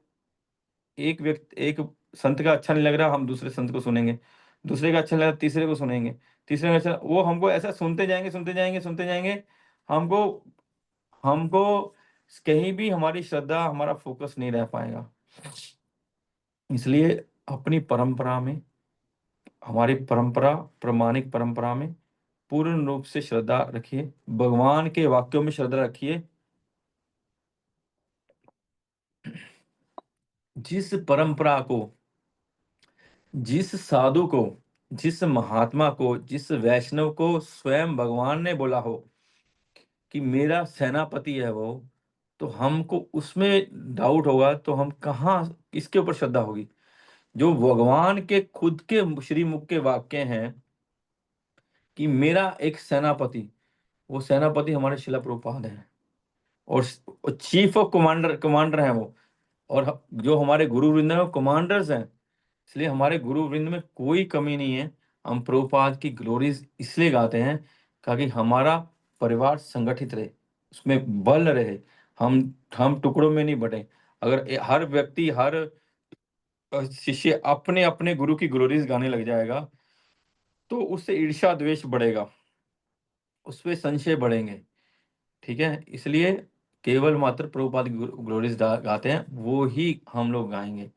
एक संत का अच्छा नहीं लग रहा, हम दूसरे संत को सुनेंगे, दूसरे का अच्छा नहीं लगा तीसरे को सुनेंगे, तीसरे का अच्छा, वो हमको ऐसा सुनते जाएंगे, सुनते जाएंगे, सुनते जाएंगे। हमको हमको कहीं भी हमारी श्रद्धा, हमारा फोकस नहीं रह पाएगा। इसलिए अपनी परंपरा में, हमारी परंपरा, प्रमाणिक परंपरा में पूर्ण रूप से श्रद्धा रखिए, भगवान के वाक्यों में श्रद्धा रखिए। जिस परंपरा को, जिस साधु को, जिस महात्मा को, जिस वैष्णव को स्वयं भगवान ने बोला हो कि मेरा सेनापति है वो, तो हमको उसमें डाउट होगा, तो हम कहाँ, किसके ऊपर श्रद्धा होगी? जो भगवान के खुद के श्रीमुख के वाक्य हैं कि मेरा एक सेनापति, वो सेनापति हमारे शिला प्रभुपाद हैं, और चीफ ऑफ कमांडर हैं वो, और जो हमारे गुरु वृंद में कमांडर्स हैं। इसलिए हमारे गुरु वृंद में कोई कमी नहीं है। हम प्रभुपाद की ग्लोरीज इसलिए गाते हैं ताकि हमारा परिवार संगठित रहे, उसमें बल रहे, हम टुकड़ों में नहीं बटे। अगर हर व्यक्ति, हर शिष्य अपने अपने गुरु की ग्लोरीज गाने लग जाएगा, तो उससे ईर्ष्या द्वेष बढ़ेगा, उसपे संशय बढ़ेंगे। ठीक है, इसलिए केवल मात्र प्रभुपाद की ग्लोरीज गाते हैं, वो ही हम लोग गाएंगे,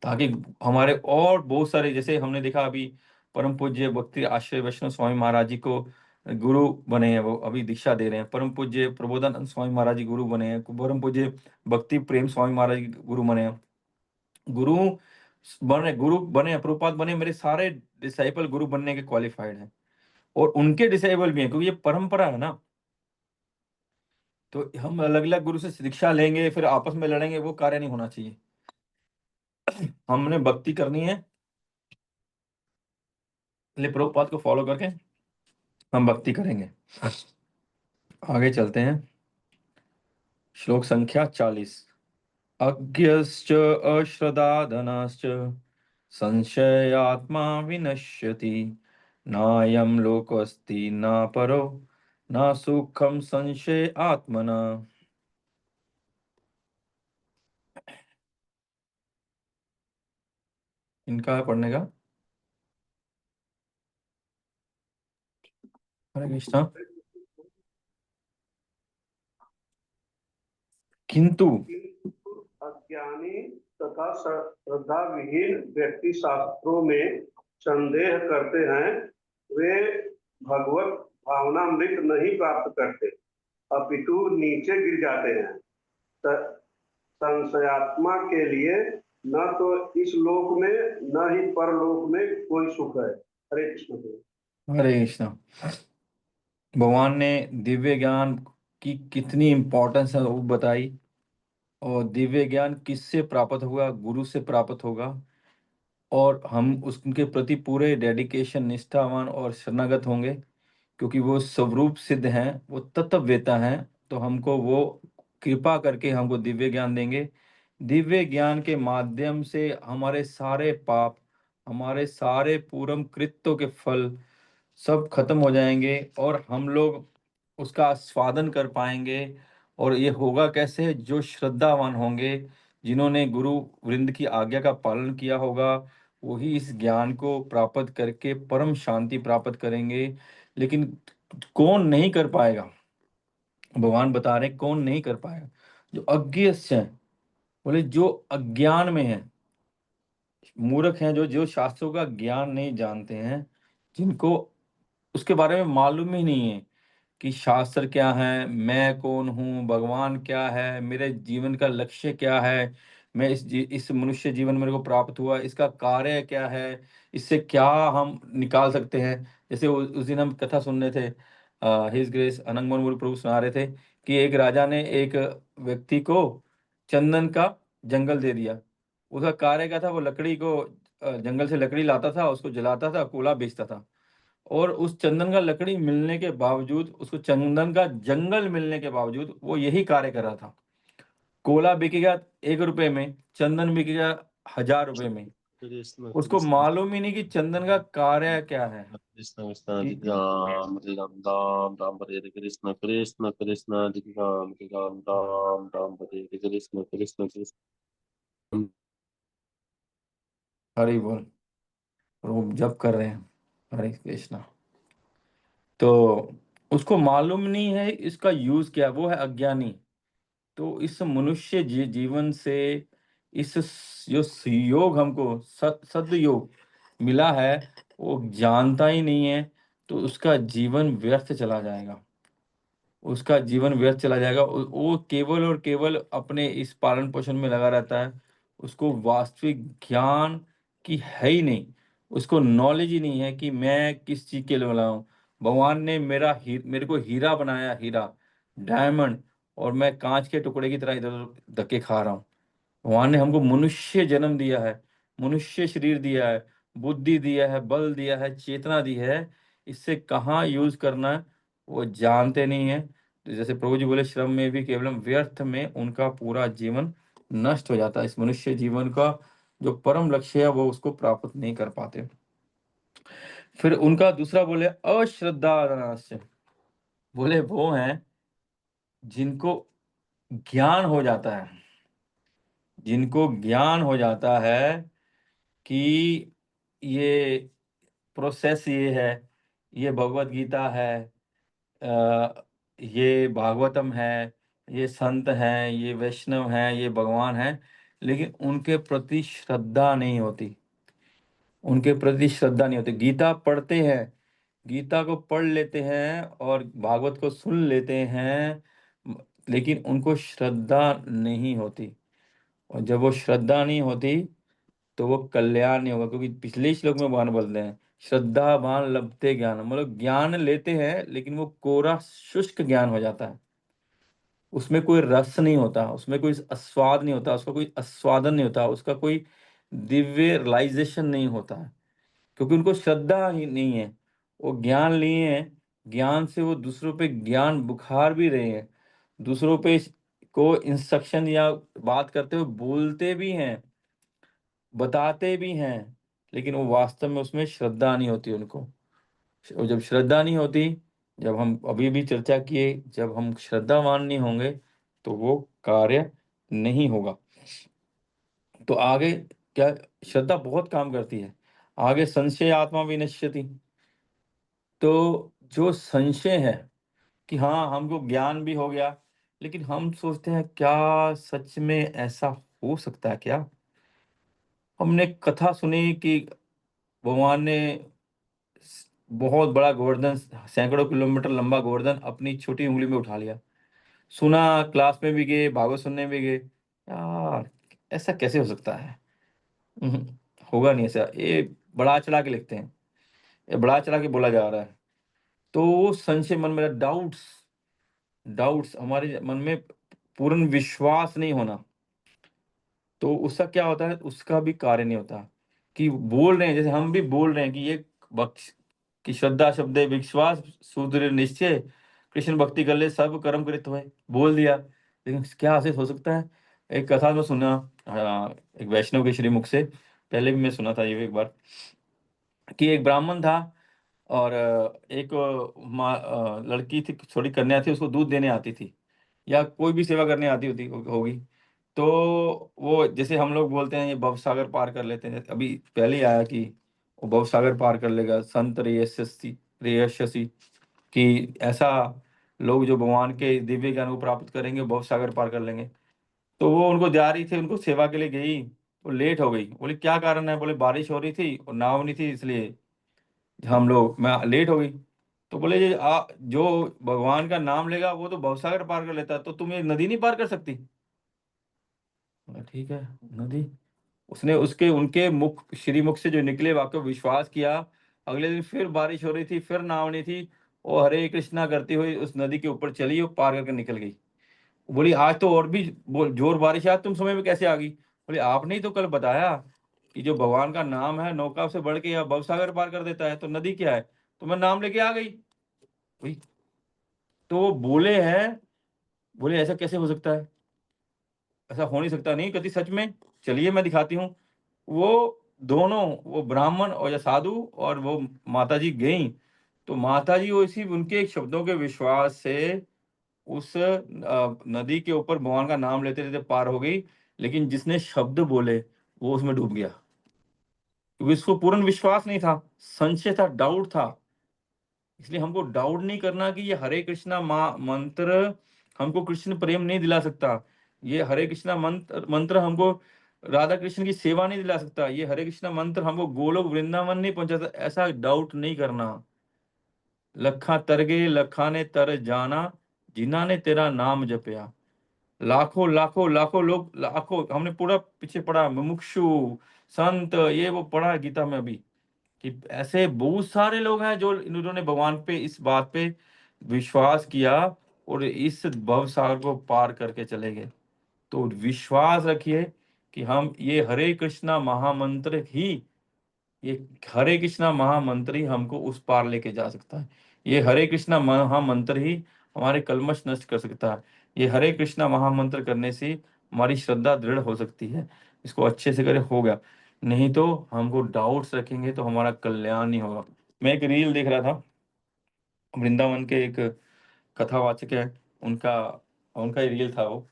ताकि हमारे और बहुत सारे, जैसे हमने देखा अभी परम पूज्य भक्ति आश्रय वैष्णव स्वामी महाराज जी को गुरु बने हैं, वो अभी दीक्षा दे रहे हैं। परम पूज्य प्रबोधानंद स्वामी महाराज जी गुरु बने हैं। परम पूज्य भक्ति प्रेम स्वामी महाराज जी गुरु बने हैं। गुरु गुरु बने हैं, प्रभुपाद बने, मेरे सारे डिसाइपल गुरु बनने के क्वालिफाइड हैं, और उनके डिसाइपल भी हैं, क्योंकि ये परंपरा है ना। तो हम अलग अलग गुरु से शिक्षा लेंगे फिर आपस में लड़ेंगे, वो कार्य नहीं होना चाहिए। हमने भक्ति करनी है, इसलिए प्रभुपाद को फॉलो करके हम भक्ति करेंगे। आगे चलते हैं, श्लोक संख्या 40। अज्ञश्च अश्रद्धाधनश्च संशयात्मा विनश्यति, नायं लोकोऽस्ति न परो न सुखम संशय आत्मना। इनका है पढ़ने का। हरे कृष्णा। किंतु अज्ञानी तथा श्रद्धा विहीन व्यक्ति शास्त्रों में संदेह करते हैं, वे भगवत भावनामृत नहीं प्राप्त करते, अपितु नीचे गिर जाते हैं। संशयात्मा के लिए न तो इस लोक में न ही परलोक में कोई सुख है। हरे कृष्ण। हरे कृष्णा। भगवान ने दिव्य ज्ञान की कितनी इंपॉर्टेंस है वो बताई, और दिव्य ज्ञान किससे प्राप्त होगा? गुरु से प्राप्त होगा, और हम उसके प्रति पूरे डेडिकेशन, निष्ठावान और शरणागत होंगे, क्योंकि वो स्वरूप सिद्ध हैं, वो तत्ववेता हैं। तो हमको वो कृपा करके हमको दिव्य ज्ञान देंगे। दिव्य ज्ञान के माध्यम से हमारे सारे पाप, हमारे सारे पूर्व कृत्यों के फल सब खत्म हो जाएंगे, और हम लोग उसका आस्वादन कर पाएंगे। और ये होगा कैसे? जो श्रद्धावान होंगे, जिन्होंने गुरु वृंद की आज्ञा का पालन किया होगा, वही इस ज्ञान को प्राप्त करके परम शांति प्राप्त करेंगे। लेकिन कौन नहीं कर पाएगा? भगवान बता रहे कौन नहीं कर पाएगा? जो अज्ञ हैं, बोले जो अज्ञान में है, मूर्ख हैं, जो जो शास्त्रों का ज्ञान नहीं जानते हैं, जिनको उसके बारे में मालूम ही नहीं है कि शास्त्र क्या है, मैं कौन हूँ, भगवान क्या है, मेरे जीवन का लक्ष्य क्या है, मैं इस मनुष्य जीवन मेरे को प्राप्त हुआ, इसका कार्य क्या है, इससे क्या हम निकाल सकते हैं। जैसे उस दिन हम कथा सुन रहे थे, हिज ग्रेस अनंग मनमुर प्रभु सुना रहे थे कि एक राजा ने एक व्यक्ति को चंदन का जंगल दे दिया। उसका कार्य क्या था? वो लकड़ी को जंगल से लकड़ी लाता था, उसको जलाता था, कोला बेचता था। और उस चंदन का लकड़ी मिलने के बावजूद, उसको चंदन का जंगल मिलने के बावजूद वो यही कार्य कर रहा था। कोला बिकेगा 1 रुपए में, चंदन बिकेगा 1000 रुपए में। कृष्ण उसको कृष्ण मालूम ही नहीं कि चंदन का कार्य क्या है। कृष्ण कृष्ण कि राम राम राम राम हरे हरे कृष्ण कृष्ण कृष्ण राम राम राम राम हरे हरे कृष्ण कृष्ण कृष्ण। हरि बोल, वो जप कर रहे हैं हरे कृष्णा। तो उसको मालूम नहीं है इसका यूज क्या, वो है अज्ञानी। तो इस मनुष्य जीवन से इस जो योग हमको सदयोग मिला है, वो जानता ही नहीं है, तो उसका जीवन व्यर्थ चला जाएगा। उसका जीवन व्यर्थ चला जाएगा। वो केवल और केवल अपने इस पालन पोषण में लगा रहता है। उसको वास्तविक ज्ञान की है ही नहीं, उसको नॉलेज ही नहीं है कि मैं किस चीज के लिए बना हूँ। भगवान ने मेरे को हीरा बनाया, हीरा, डायमंड, और मैं कांच के टुकड़े की तरह इधर उधर धक्के खा रहा हूँ। भगवान ने हमको मनुष्य जन्म दिया है, मनुष्य शरीर दिया है, बुद्धि दिया है, बल दिया है, चेतना दी है। इससे कहाँ यूज करना है वो जानते नहीं है। तो जैसे प्रभु जी बोले, श्रम में भी केवलम व्यर्थ में उनका पूरा जीवन नष्ट हो जाता है। इस मनुष्य जीवन का जो परम लक्ष्य है वो उसको प्राप्त नहीं कर पाते। फिर उनका दूसरा बोले अश्रद्धा से, बोले वो हैं जिनको ज्ञान हो जाता है, जिनको ज्ञान हो जाता है कि ये प्रोसेस ये है, ये भगवत गीता है, ये भागवतम है, ये संत हैं, ये वैष्णव हैं, ये भगवान हैं, लेकिन उनके प्रति श्रद्धा नहीं होती। उनके प्रति श्रद्धा नहीं होती। गीता पढ़ते हैं, गीता को पढ़ लेते हैं और भागवत को सुन लेते हैं, लेकिन उनको श्रद्धा नहीं होती। और जब वो श्रद्धा नहीं होती तो वो कल्याण नहीं होगा, क्योंकि पिछले श्लोक में भगवान बोलते हैं श्रद्धावान लभते ज्ञान, मतलब ज्ञान लेते हैं लेकिन वो कोरा शुष्क ज्ञान हो जाता है। उसमें कोई रस नहीं होता, उसमें कोई आस्वाद नहीं होता, उसका कोई आस्वादन नहीं होता, उसका कोई दिव्य रियलाइजेशन नहीं होता है, क्योंकि उनको श्रद्धा ही नहीं है। वो ज्ञान लिए हैं, ज्ञान से वो दूसरों पे ज्ञान बुखार भी रहे हैं, दूसरों पे को इंस्ट्रक्शन या बात करते हुए बोलते भी हैं, बताते भी हैं, लेकिन वो वास्तव में उसमें श्रद्धा नहीं होती उनको। और जब श्रद्धा नहीं होती, जब हम अभी भी चर्चा किए, जब हम श्रद्धावान नहीं होंगे तो वो कार्य नहीं होगा। तो आगे क्या, श्रद्धा बहुत काम करती है। आगे संशय आत्मा विनश्यति, तो जो संशय है कि हाँ हमको ज्ञान भी हो गया, लेकिन हम सोचते हैं क्या सच में ऐसा हो सकता है क्या? हमने कथा सुनी कि भगवान ने बहुत बड़ा गोवर्धन, सैकड़ों किलोमीटर लंबा गोवर्धन अपनी छोटी उंगली में उठा लिया। सुना, क्लास में भी गए, भागवत सुनने भी गए, यार ऐसा कैसे हो सकता है? उहुँ, होगा नहीं ऐसा, ये बढ़ा चढ़ा के लिखते हैं, ये बढ़ा चढ़ा के बोला जा रहा है। तो वो संशय मन में, डाउट्स, डाउट्स हमारे मन में, पूर्ण विश्वास नहीं होना, तो उसका क्या होता है, उसका भी कार्य नहीं होता। कि बोल रहे हैं, जैसे हम भी बोल रहे हैं कि ये बख्श कि श्रद्धा शब्द है विश्वास सुदृढ़ निश्चय, कृष्ण भक्ति कर ले सब कर्म कृत हुए, बोल दिया, लेकिन क्या ऐसे हो सकता है? एक कथा में सुना, एक वैष्णव के श्रीमुख से, पहले भी मैं सुना था ये एक बार, कि एक ब्राह्मण था और एक लड़की थी, छोटी कन्या थी, उसको दूध देने आती थी या कोई भी सेवा करने आती होती होगी। तो वो जैसे हम लोग बोलते हैं ये भवसागर पार कर लेते हैं, अभी पहले ही आया कि वो भवसागर पार कर लेगा, संत रेयस्यसि रेयस्यसि, कि ऐसा लोग जो भगवान के दिव्य ज्ञान को प्राप्त करेंगे वो भवसागर पार कर लेंगे। तो वो उनको जा रही थी, उनको सेवा के लिए गई, वो लेट हो गई। बोले क्या कारण है? बोले बारिश हो रही थी और नाव नहीं थी, इसलिए हम लोग मैं लेट हो गई। तो बोले ये जो भगवान का नाम लेगा वो तो भवसागर पार कर लेता है, तो तुम ये नदी नहीं पार कर सकती? बोला, ठीक है नदी। उसने उसके उनके मुख, श्रीमुख से जो निकले वाक्य विश्वास किया। अगले दिन फिर बारिश हो रही थी, फिर नाव नहीं थी, वो हरे कृष्णा करती हुई उस नदी के ऊपर चली और पार करके निकल गई। बोली आज तो और भी जोर बारिश है, आज तुम समय में कैसे आ गई? बोले आपने ही तो कल बताया कि जो भगवान का नाम है नौका से बढ़ के या भवसागर पार कर देता है, तो नदी क्या है? तो मैं नाम लेके आ गई। वही तो वो बोले हैं, बोले ऐसा कैसे हो सकता है? ऐसा हो नहीं सकता। नहीं कहती सच में, चलिए मैं दिखाती हूँ। वो दोनों, वो ब्राह्मण और या साधु और वो माताजी गईं, तो माताजी वो इसी उनके शब्दों के विश्वास से उस नदी के ऊपर भगवान का नाम लेते लेते पार हो गई। लेकिन जिसने शब्द बोले वो उसमें डूब गया, क्योंकि उसको पूर्ण विश्वास नहीं था, संशय था, डाउट था। इसलिए हमको डाउट नहीं करना कि ये हरे कृष्णा मंत्र हमको कृष्ण प्रेम नहीं दिला सकता, ये हरे कृष्णा मंत्र मंत्र हमको राधा कृष्ण की सेवा नहीं दिला सकता, ये हरे कृष्णा मंत्र हमको गोलोक वृंदावन नहीं पहुंचा सकता, ऐसा डाउट नहीं करना। लखा तर गए लखा ने तर जाना, जिन्हा ने तेरा नाम जपया। लाखों लाखों लाखों लोग, लाखों, हमने पूरा पीछे पढ़ा, मुमुक्षु संत, ये वो पढ़ा है गीता में अभी, कि ऐसे बहुत सारे लोग हैं जो इन्होंने भगवान पे इस बात पे विश्वास किया और इस भव सागर को पार करके चले गए। तो विश्वास रखिए कि हम ये हरे कृष्णा महामंत्र ही, ये हरे कृष्णा महामंत्र ही हमको उस पार लेके जा सकता है। ये हरे कृष्णा महामंत्र ही हमारे कलमश नष्ट कर सकता है। ये हरे कृष्णा महामंत्र करने से हमारी श्रद्धा दृढ़ हो सकती है। इसको अच्छे से करे हो गया, नहीं तो हमको डाउट्स रखेंगे तो हमारा कल्याण नहीं होगा। मैं एक रील देख रहा था, वृंदावन के एक कथावाचक है, उनका उनका ही रील था वो।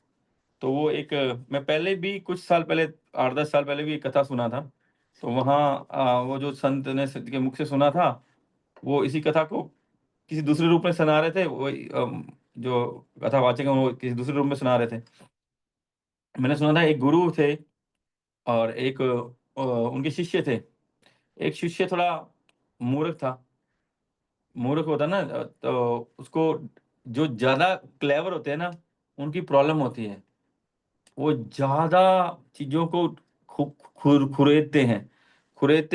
तो वो एक, मैं पहले भी कुछ साल पहले, 8-10 साल पहले भी एक कथा सुना था। तो वहाँ वो जो संत ने के मुख से सुना था, वो इसी कथा को किसी दूसरे रूप में सुना रहे थे। वो जो कथावाचक है वो किसी दूसरे रूप में सुना रहे थे। मैंने सुना था एक गुरु थे और एक उनके शिष्य थे। एक शिष्य थोड़ा मूर्ख था, मूर्ख होता ना, तो उसको, जो ज्यादा क्लेवर होते हैं ना, उनकी प्रॉब्लम होती है, वो ज़्यादा चीज़ों को खुरेदते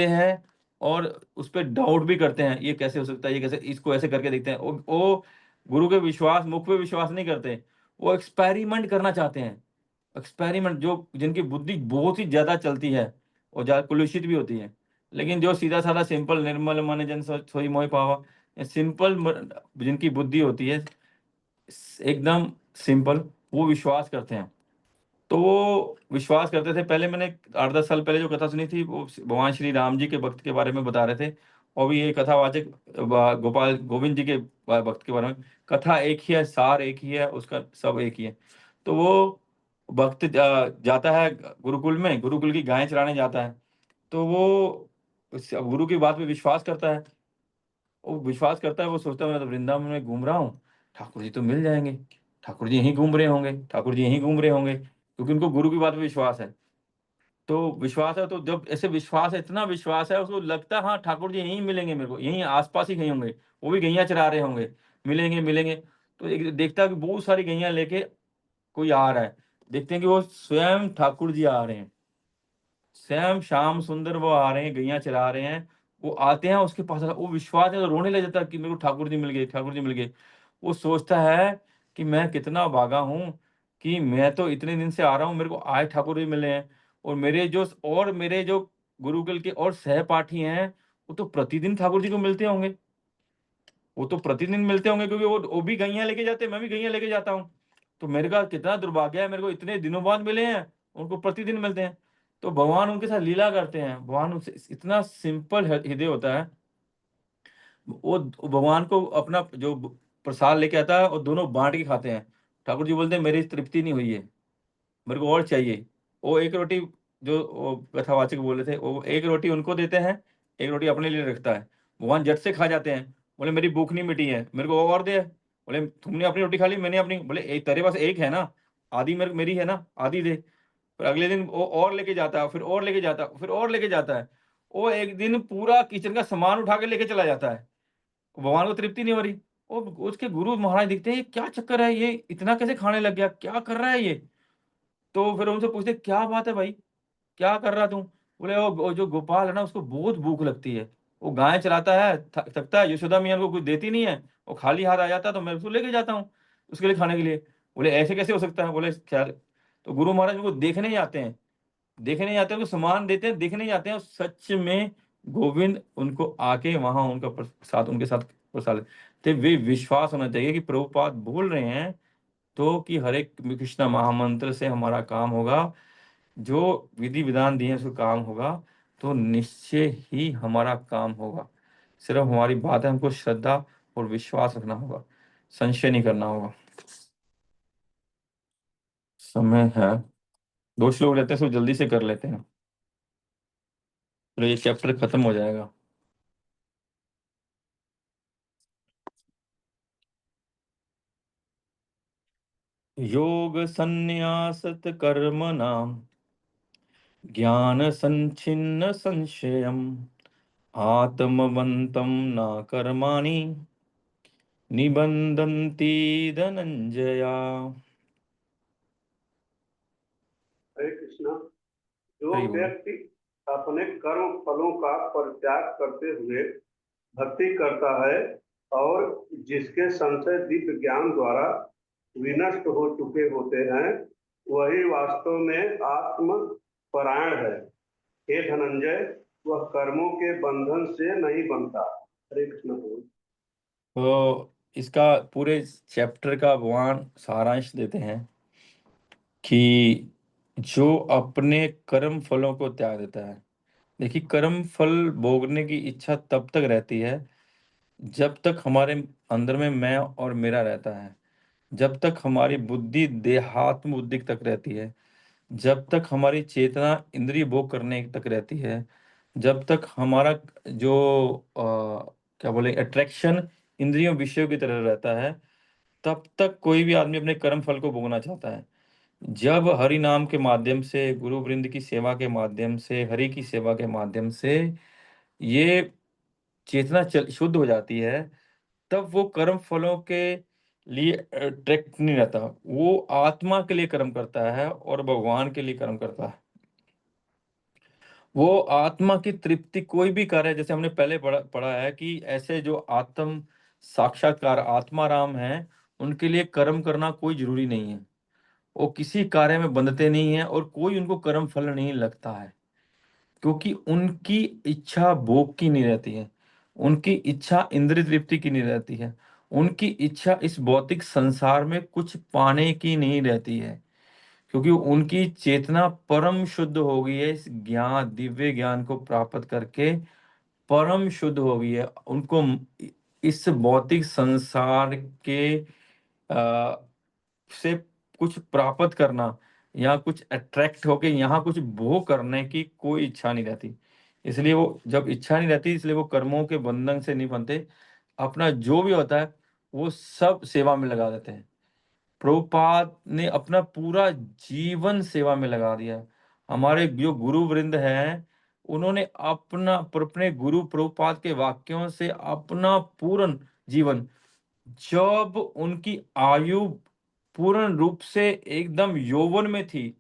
हैं और उस पे डाउट भी करते हैं, ये कैसे हो सकता है, ये कैसे, इसको ऐसे करके देखते हैं। वो गुरु के विश्वास, मुख पे विश्वास नहीं करते, वो एक्सपेरिमेंट करना चाहते हैं। एक्सपेरिमेंट, जो जिनकी बुद्धि बहुत ही ज्यादा चलती है और ज्यादा कुलुषित भी होती है, लेकिन जो सीधा साधा सिंपल निर्मल मन जन सोई मोहि पावा, सिंपल जिनकी बुद्धि होती है एकदम सिंपल, वो विश्वास करते हैं। तो वो विश्वास करते थे। पहले मैंने 8-10 साल पहले जो कथा सुनी थी, वो भगवान श्री राम जी के भक्त के बारे में बता रहे थे, और भी ये कथावाचक गोपाल गोविंद जी के भक्त के बारे में। कथा एक ही है, सार एक ही है, उसका सब एक ही है। तो वो भक्त जाता है गुरुकुल में, गुरुकुल की गायें चराने जाता है। तो वो गुरु की बात पे विश्वास करता है। वो विश्वास करता है, वो सोचता है मैं तो वृंदावन में घूम रहा हूँ, ठाकुर जी तो मिल जाएंगे, ठाकुर जी यहीं घूम रहे होंगे, ठाकुर जी यहीं घूम रहे होंगे, क्योंकि उनको गुरु की बात पे विश्वास है। तो विश्वास है, तो जब ऐसे विश्वास है, इतना विश्वास है, उसको लगता है हाँ ठाकुर जी यहीं मिलेंगे मेरे को, यहीं आसपास ही कहीं होंगे, वो भी गैया चरा रहे होंगे, मिलेंगे मिलेंगे। तो एक देखता है कि बहुत सारी गैया लेके कोई आ रहा है, देखते हैं कि वो स्वयं ठाकुर जी आ रहे हैं, स्वयं श्याम सुंदर वो आ रहे हैं, गैया चरा रहे हैं। वो आते हैं उसके पास, वो विश्वास है तो रोने लग जाता है कि मेरे को ठाकुर जी मिल गए, ठाकुर जी मिल गए। वो सोचता है कि मैं कितना भागा हूँ, कि मैं तो इतने दिन से आ रहा हूँ, मेरे को आज ठाकुर जी मिले हैं। और मेरे जो गुरुकुल के और सहपाठी हैं, वो तो प्रतिदिन ठाकुर जी को मिलते होंगे, वो तो प्रतिदिन मिलते होंगे, क्योंकि वो भी गैया लेके जाते हैं, मैं भी गैया लेके जाता हूँ। तो मेरे का कितना दुर्भाग्य है, मेरे को इतने दिनों बाद मिले हैं, उनको प्रतिदिन मिलते हैं। तो भगवान उनके साथ लीला करते हैं। भगवान उनसे इतना सिंपल हृदय होता है, वो भगवान को अपना जो प्रसाद लेके आता है और दोनों बांट के खाते हैं। ठाकुर जी बोलते हैं मेरी तृप्ति नहीं हुई है, मेरे को और चाहिए। वो एक रोटी, जो वो कथावाचक बोले थे, वो एक रोटी उनको देते हैं, एक रोटी अपने लिए रखता है। भगवान झट से खा जाते हैं, बोले मेरी भूख नहीं मिटी है, मेरे को और दे। बोले तुमने अपनी रोटी खा ली, मैंने अपनी। बोले तेरे पास एक है ना, आधी मेरी है ना, आधी दे। फिर अगले दिन वो और लेके जाता है, फिर और लेके जाता है, फिर और लेके जाता है। वो एक दिन पूरा किचन का सामान उठा के लेके चला जाता है, भगवान को तृप्ति नहीं हो रही। वो उसके गुरु महाराज दिखते हैं, ये क्या चक्कर है, ये इतना कैसे खाने लग गया, क्या कर रहा है ये। तो फिर उनसे पूछते क्या बात है भाई, क्या कर रहा तू। बोले वो जो गोपाल है ना, उसको बहुत भूख लगती है, वो गाय चराता है, थकता है, यशोदा मियां को कुछ देती नहीं है, वो खाली हाथ आ जाता है, तो मैं उसको लेके जाता हूँ उसके लिए खाने के लिए। बोले ऐसे कैसे हो सकता है। बोले खैर, तो गुरु महाराज उनको देखने जाते हैं, देखने जाते हैं, उनको सामान देते हैं, देखने जाते हैं, और सच में गोविंद उनको आके वहां उनका प्रसाद, उनके साथ प्रसाद। तो वे विश्वास होना चाहिए कि प्रभुपाद बोल रहे हैं तो कि हरे कृष्णा महामंत्र से हमारा काम होगा, जो विधि विधान दिए हैं उसका काम होगा, तो निश्चय ही हमारा काम होगा। सिर्फ हमारी बात है, हमको श्रद्धा और विश्वास रखना होगा, संशय नहीं करना होगा। समय है, 2 श्लोक रहते हैं, सो जल्दी से कर लेते हैं, तो ये चैप्टर खत्म हो जाएगा। योग संन्यासत कर्म नाम ज्ञान संचिन्न संशयम आत्मवंतम न कर्माणि निबंधन्ति धनंजया। हरे कृष्णा। जो हरि बोल। व्यक्ति अपने कर्म फलों का परित्याग करते हुए भक्ति करता है और जिसके संशय दिव्य ज्ञान द्वारा विनष्ट हो चुके होते हैं, वही वास्तव में आत्म परायण है। हे धनंजय, वह कर्मों के बंधन से नहीं बनता। हरे कृष्ण बोल। तो इसका पूरे चैप्टर का भगवान सारांश देते हैं कि जो अपने कर्म फलों को त्याग देता है। देखिए, कर्म फल भोगने की इच्छा तब तक रहती है जब तक हमारे अंदर में मैं और मेरा रहता है, जब तक हमारी बुद्धि देहात्म बुद्धि तक रहती है, जब तक हमारी चेतना इंद्रिय भोग करने तक रहती है, जब तक हमारा जो क्या बोले अट्रैक्शन इंद्रियों विषयों की तरह रहता है, तब तक कोई भी आदमी अपने कर्म फल को भोगना चाहता है। जब हरि नाम के माध्यम से, गुरु वृंद की सेवा के माध्यम से, हरि की सेवा के माध्यम से ये चेतना शुद्ध हो जाती है, तब वो कर्म फलों के लिए अट्रैक्ट नहीं रहता, वो आत्मा के लिए कर्म करता है और भगवान के लिए कर्म करता है। वो आत्मा की तृप्ति कोई भी कार्य, जैसे हमने पहले पढ़ा है कि ऐसे जो आत्म साक्षात्कार आत्मा राम है, उनके लिए कर्म करना कोई जरूरी नहीं है। वो किसी कार्य में बंधते नहीं है और कोई उनको कर्म फल नहीं लगता है, क्योंकि उनकी इच्छा भोग की नहीं रहती है, उनकी इच्छा इंद्रिय तृप्ति की नहीं रहती है, उनकी इच्छा इस भौतिक संसार में कुछ पाने की नहीं रहती है, क्योंकि उनकी चेतना परम शुद्ध हो गई है। इस ज्ञान, दिव्य ज्ञान को प्राप्त करके परम शुद्ध हो गई है। उनको इस भौतिक संसार के से कुछ प्राप्त करना या कुछ अट्रैक्ट होके यहाँ कुछ भोग करने की कोई इच्छा नहीं रहती। इसलिए वो, जब इच्छा नहीं रहती, इसलिए वो कर्मों के बंधन से नहीं बनते। अपना जो भी होता है वो सब सेवा में लगा देते हैं। प्रभुपाद ने अपना पूरा जीवन सेवा में लगा दिया है। हमारे जो गुरु वृंद हैं, उन्होंने अपने गुरु प्रभुपाद के वाक्यों से अपना पूर्ण जीवन, जब उनकी आयु पूर्ण रूप से एकदम यौवन में थी,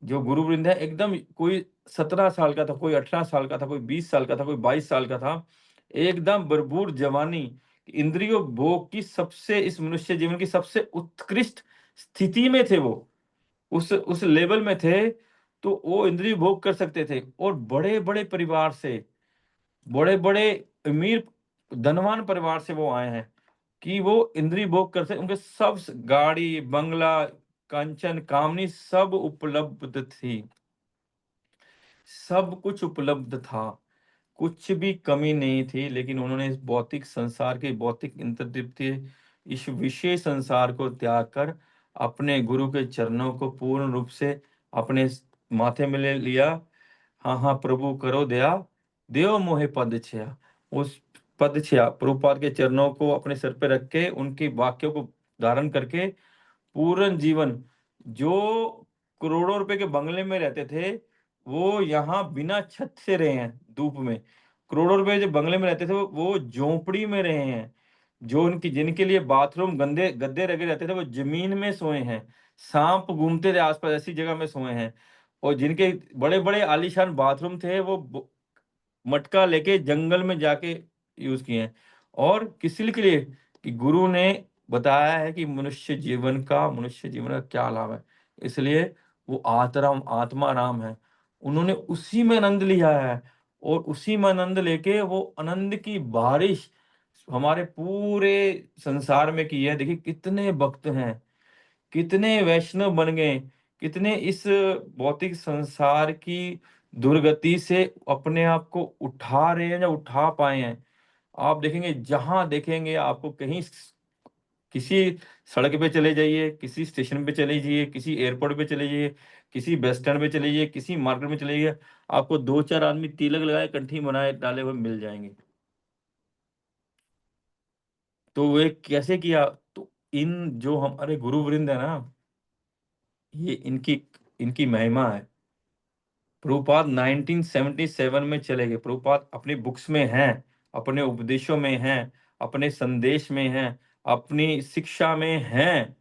जो गुरु वृंद है एकदम, कोई 17 साल का था, कोई 18 साल का था, कोई 20 साल का था, कोई 22 साल का था, एकदम भरपूर जवानी, इंद्रियों भोग की सबसे, इस मनुष्य जीवन की सबसे उत्कृष्ट स्थिति में थे। वो उस लेवल में थे, तो वो इंद्रिय भोग कर सकते थे। और बड़े बड़े परिवार से, बड़े बड़े अमीर धनवान परिवार से वो आए हैं कि वो इंद्रिय भोग कर सकते। उनके सब गाड़ी, बंगला, कंचन, कामनी सब उपलब्ध थी, सब कुछ उपलब्ध था, कुछ भी कमी नहीं थी। लेकिन उन्होंने इस भौतिक संसार की भौतिक इंद्रिय, इस विशेष संसार को त्याग कर अपने गुरु के चरणों को पूर्ण रूप से अपने माथे में ले लिया। हाँ हाँ प्रभु करो दया, देव मोहे पद छया। उस पद छया, प्रभुपाद के चरणों को अपने सिर पे रख के, उनके वाक्यों को धारण करके पूर्ण जीवन, जो करोड़ों रुपए के बंगले में रहते थे, वो यहाँ बिना छत से रहे हैं, धूप में। करोड़ों रुपए जो बंगले में रहते थे, वो झोंपड़ी में रहे हैं। जो उनकी, जिनके लिए बाथरूम गंदे गद्दे लगे रहते थे, वो जमीन में सोए हैं। सांप घूमते थे आसपास, ऐसी जगह में सोए हैं। और जिनके बड़े बड़े आलीशान बाथरूम थे, वो मटका लेके जंगल में जाके यूज किए हैं। और किसी के लिए, कि गुरु ने बताया है कि मनुष्य जीवन का क्या लाभ है, इसलिए वो आत्मा राम है। उन्होंने उसी में आनंद लिया है, और उसी में आनंद लेके वो आनंद की बारिश हमारे पूरे संसार में की है। देखिए कितने भक्त हैं, कितने वैष्णव बन गए, कितने इस भौतिक संसार की दुर्गति से अपने आप को उठा रहे हैं या उठा पाए हैं। आप देखेंगे, जहां देखेंगे आपको, कहीं किसी सड़क पे चले जाइए, किसी स्टेशन पे चले जाइए, किसी एयरपोर्ट पे चले जाइए, किसी बस स्टैंड पे चले जाइए, किसी मार्केट में चले जाइए, आपको 2-4 आदमी तिलक लगाए, कंठी बनाए डाले हुए मिल जाएंगे। तो वे कैसे किया? तो इन जो हमारे गुरु वृंद है ना, ये इनकी इनकी महिमा है। प्रभुपाद 1977 में चले गए। प्रभुपाद अपनी बुक्स में हैं, अपने उपदेशों में हैं, अपने संदेश में हैं, अपनी शिक्षा में हैं,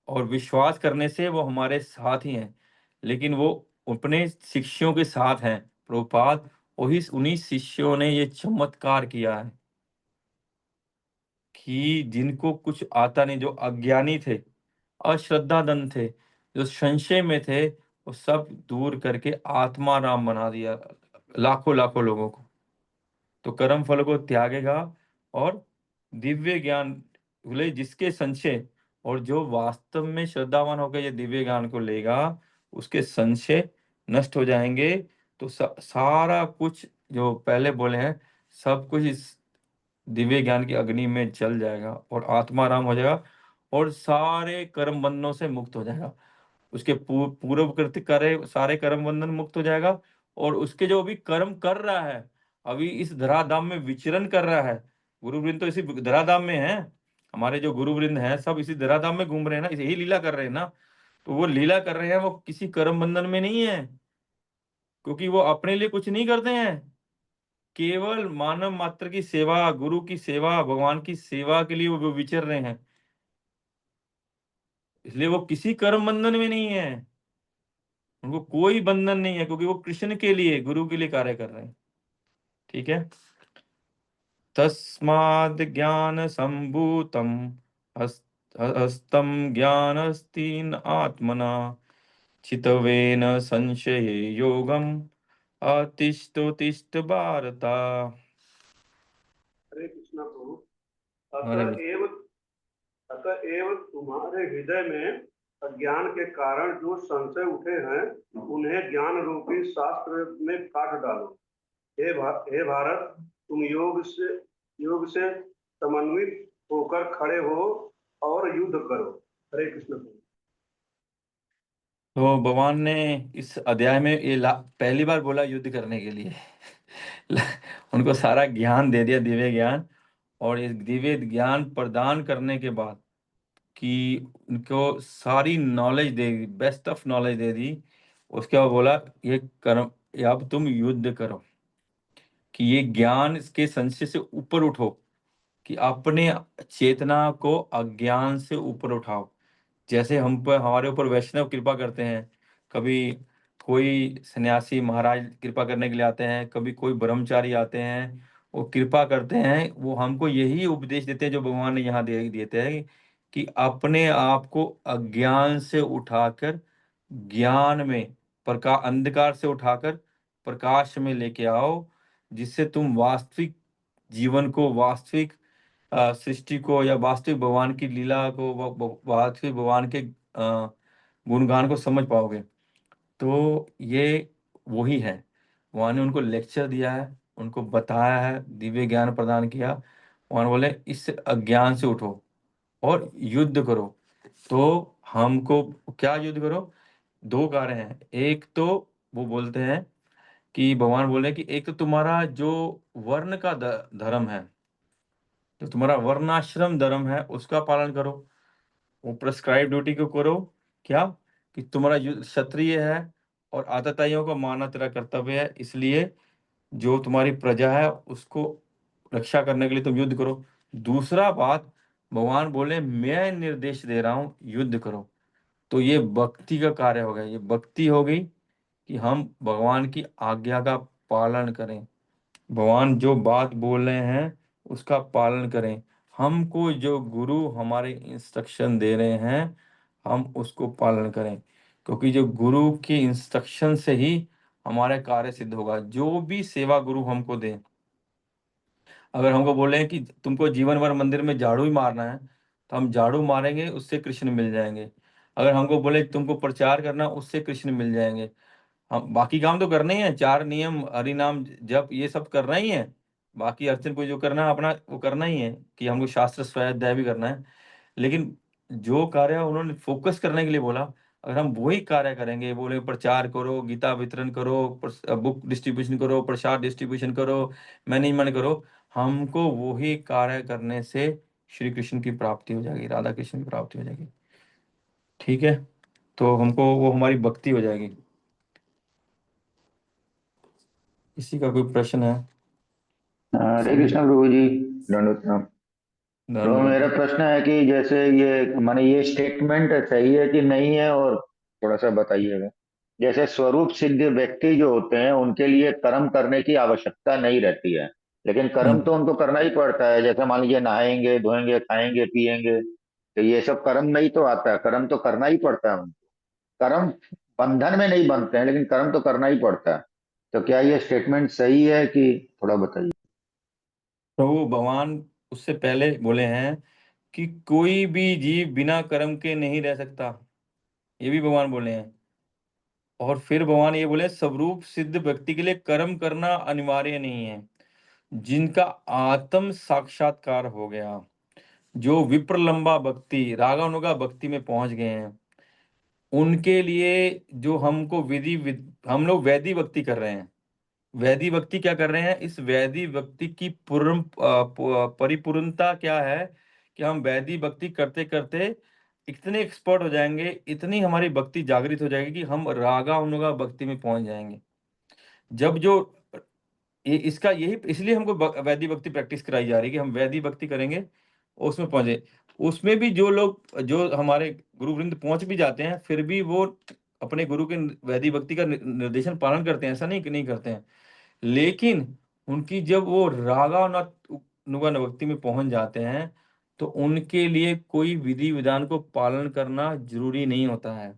और विश्वास करने से वो हमारे साथ ही हैं। लेकिन वो अपने शिष्यों के साथ हैं प्रभुपाद। वही, उन्हीं शिष्यों ने ये चमत्कार किया है कि जिनको कुछ आता नहीं, जो अज्ञानी थे, अश्रद्धाधन थे, जो संशय में थे, वो सब दूर करके आत्मा राम बना दिया लाखों लाखों लोगों को। तो कर्म फल को त्यागेगा और दिव्य ज्ञान बोले जिसके संशय, और जो वास्तव में श्रद्धावान होकर ये दिव्य ज्ञान को लेगा, उसके संशय नष्ट हो जाएंगे। तो सारा कुछ जो पहले बोले हैं, सब कुछ इस दिव्य ज्ञान की अग्नि में जल जाएगा और आत्माराम हो जाएगा, और सारे कर्म बंधनों से मुक्त हो जाएगा। उसके पूर्व कृत्य करे सारे कर्म बंधन मुक्त हो जाएगा। और उसके जो अभी कर्म कर रहा है, अभी इस धराधाम में विचरण कर रहा है, गुरु वृंद तो इसी धराधाम में है। हमारे जो गुरु वृंद हैं, सब इसी धराधाम में घूम रहे हैं ना, यही लीला कर रहे हैं ना। तो वो लीला कर रहे हैं, वो किसी कर्म बंधन में नहीं है, क्योंकि वो अपने लिए कुछ नहीं करते हैं। केवल मानव मात्र की सेवा, गुरु की सेवा, भगवान की सेवा के लिए वो विचर रहे हैं। इसलिए वो किसी कर्म बंधन में नहीं है, उनको कोई बंधन नहीं है, क्योंकि वो कृष्ण के लिए, गुरु के लिए कार्य कर रहे हैं। ठीक है। तस्माद् ज्ञान संभूतम हस्तम ज्ञानस्तीन आत्मना चितवेन संशये योगम अतिष्ठोतिष्ठ भारता। हरे कृष्णा प्रभु। हरे अतएव तुम्हारे हृदय में अज्ञान के कारण जो संशय उठे हैं उन्हें ज्ञान रूपी शास्त्र में काट डालो। हे भारत, तुम योग से समन्वित होकर खड़े हो और युद्ध करो। हरे कृष्ण प्रभु। तो भगवान ने इस अध्याय में ये पहली बार बोला युद्ध करने के लिए। उनको सारा ज्ञान दे दिया, दिव्य ज्ञान, और इस दिव्य ज्ञान प्रदान करने के बाद कि उनको सारी नॉलेज दे दी, बेस्ट ऑफ नॉलेज दे दी। उसके बाद बोला ये कर्म, अब तुम युद्ध करो, कि ये ज्ञान इसके संशय से ऊपर उठो, कि अपने चेतना को अज्ञान से ऊपर उठाओ। जैसे हम पर हमारे ऊपर वैष्णव कृपा करते हैं, कभी कोई सन्यासी महाराज कृपा करने के लिए आते हैं, कभी कोई ब्रह्मचारी आते हैं, वो कृपा करते हैं, वो हमको यही उपदेश देते हैं जो भगवान ने यहाँ दे देते हैं, कि अपने आप को अज्ञान से उठाकर ज्ञान में, अंधकार से उठाकर प्रकाश में लेके आओ, जिससे तुम वास्तविक जीवन को, वास्तविक सृष्टि को, या वास्तविक भगवान की लीला को, वास्तविक भगवान के गुणगान को समझ पाओगे। तो ये वही है, भगवान ने उनको लेक्चर दिया है, उनको बताया है, दिव्य ज्ञान प्रदान किया। भगवान बोले इस अज्ञान से उठो और युद्ध करो। तो हमको क्या युद्ध करो? दो कार्य हैं। एक तो वो बोलते हैं कि भगवान बोले कि एक तो तुम्हारा जो वर्ण का धर्म है, जो तुम्हारा वर्णाश्रम धर्म है, उसका पालन करो, वो प्रेस्क्राइब ड्यूटी को करो। क्या? कि तुम्हारा क्षत्रिय है और आतताइयों को मारना तेरा कर्तव्य है, इसलिए जो तुम्हारी प्रजा है उसको रक्षा करने के लिए तुम युद्ध करो। दूसरा बात, भगवान बोले मैं निर्देश दे रहा हूं युद्ध करो। तो ये भक्ति का कार्य हो गया, ये भक्ति हो गई कि हम भगवान की आज्ञा का पालन करें, भगवान जो बात बोल रहे हैं उसका पालन करें। हमको जो गुरु हमारे इंस्ट्रक्शन दे रहे हैं हम उसको पालन करें, क्योंकि जो गुरु के इंस्ट्रक्शन से ही हमारा कार्य सिद्ध होगा। जो भी सेवा गुरु हमको दे, अगर हमको बोले कि तुमको जीवन भर मंदिर में झाड़ू ही मारना है, तो हम झाड़ू मारेंगे, उससे कृष्ण मिल जाएंगे। अगर हमको बोले तुमको प्रचार करना, उससे कृष्ण मिल जाएंगे। हम बाकी काम तो करना ही है, 4 नियम, हरि नाम जप, ये सब करना ही है। बाकी अर्चन को जो करना है अपना वो करना ही है, कि हमको शास्त्र स्वाध्याय भी करना है। लेकिन जो कार्य उन्होंने फोकस करने के लिए बोला, अगर हम वही कार्य करेंगे, बोले प्रचार करो, गीता वितरण करो, बुक डिस्ट्रीब्यूशन करो, प्रसाद डिस्ट्रीब्यूशन करो, मैनेजमेंट करो, हमको वही कार्य करने से श्री कृष्ण की प्राप्ति हो जाएगी, राधा कृष्ण की प्राप्ति हो जाएगी। ठीक है, तो हमको वो हमारी भक्ति हो जाएगी। इसी का कोई प्रश्न है? हरे कृष्ण प्रभु जी, दंडवत प्रणाम। तो मेरा प्रश्न है कि जैसे ये माने ये स्टेटमेंट सही है कि नहीं है, और थोड़ा सा बताइएगा। जैसे स्वरूप सिद्ध व्यक्ति जो होते हैं उनके लिए कर्म करने की आवश्यकता नहीं रहती है, लेकिन कर्म तो उनको करना ही पड़ता है। जैसे मान लीजिए नहाएंगे, धोएंगे, खाएंगे, पिएंगे, तो ये सब कर्म में ही तो आता है, कर्म तो करना ही पड़ता है उनको। कर्म बंधन में नहीं बनते हैं, लेकिन कर्म तो करना ही पड़ता है। तो क्या ये स्टेटमेंट सही है कि थोड़ा बताइए। प्रभु भगवान उससे पहले बोले हैं कि कोई भी जीव बिना कर्म के नहीं रह सकता, ये भी भगवान बोले हैं। और फिर भगवान ये बोले स्वरूप सिद्ध व्यक्ति के लिए कर्म करना अनिवार्य नहीं है। जिनका आत्म साक्षात्कार हो गया, जो विप्रलंबा भक्ति, रागानुगा भक्ति में पहुंच गए हैं, उनके लिए जो हमको हम लोग वैदिक भक्ति कर रहे हैं। वैदिक भक्ति क्या कर रहे हैं? इस वैदिक भक्ति की परिपूर्णता क्या है कि हम वैदिक भक्ति करते करते इतने एक्सपर्ट हो जाएंगे, इतनी हमारी भक्ति जागृत हो जाएगी कि हम रागा अनुगा भक्ति में पहुंच जाएंगे। जब जो इसका यही इसलिए हमको वैदिक भक्ति प्रैक्टिस कराई जा रही है कि हम वैदिक भक्ति करेंगे और उसमें पहुंचे। उसमें भी जो लोग, जो हमारे गुरु वृंद पहुंच भी जाते हैं, फिर भी वो अपने गुरु के वैदिक भक्ति का निर्देशन पालन करते हैं, ऐसा नहीं कि नहीं करते हैं। लेकिन उनकी जब वो रागा नुगा भक्ति में पहुंच जाते हैं, तो उनके लिए कोई विधि विधान को पालन करना जरूरी नहीं होता है,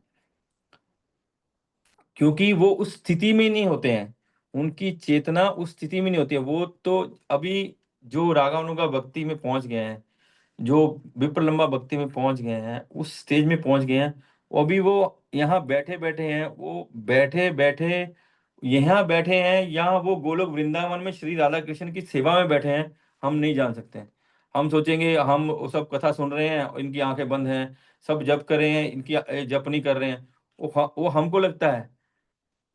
क्योंकि वो उस स्थिति में नहीं होते हैं, उनकी चेतना उस स्थिति में नहीं होती है। वो तो अभी जो रागानुगा भक्ति में पहुंच गए हैं, जो विप्र लंबा भक्ति में पहुंच गए हैं, उस स्टेज में पहुंच गए हैं, वो अभी वो यहाँ बैठे बैठे हैं, वो बैठे बैठे यहाँ बैठे हैं, या वो गोलोक वृंदावन में श्री राधा कृष्ण की सेवा में बैठे हैं, हम नहीं जान सकते हैं। हम सोचेंगे हम वो सब कथा सुन रहे हैं, इनकी आंखें बंद हैं, सब जप कर रहे हैं, इनकी जप नहीं कर रहे हैं, वो हमको लगता है,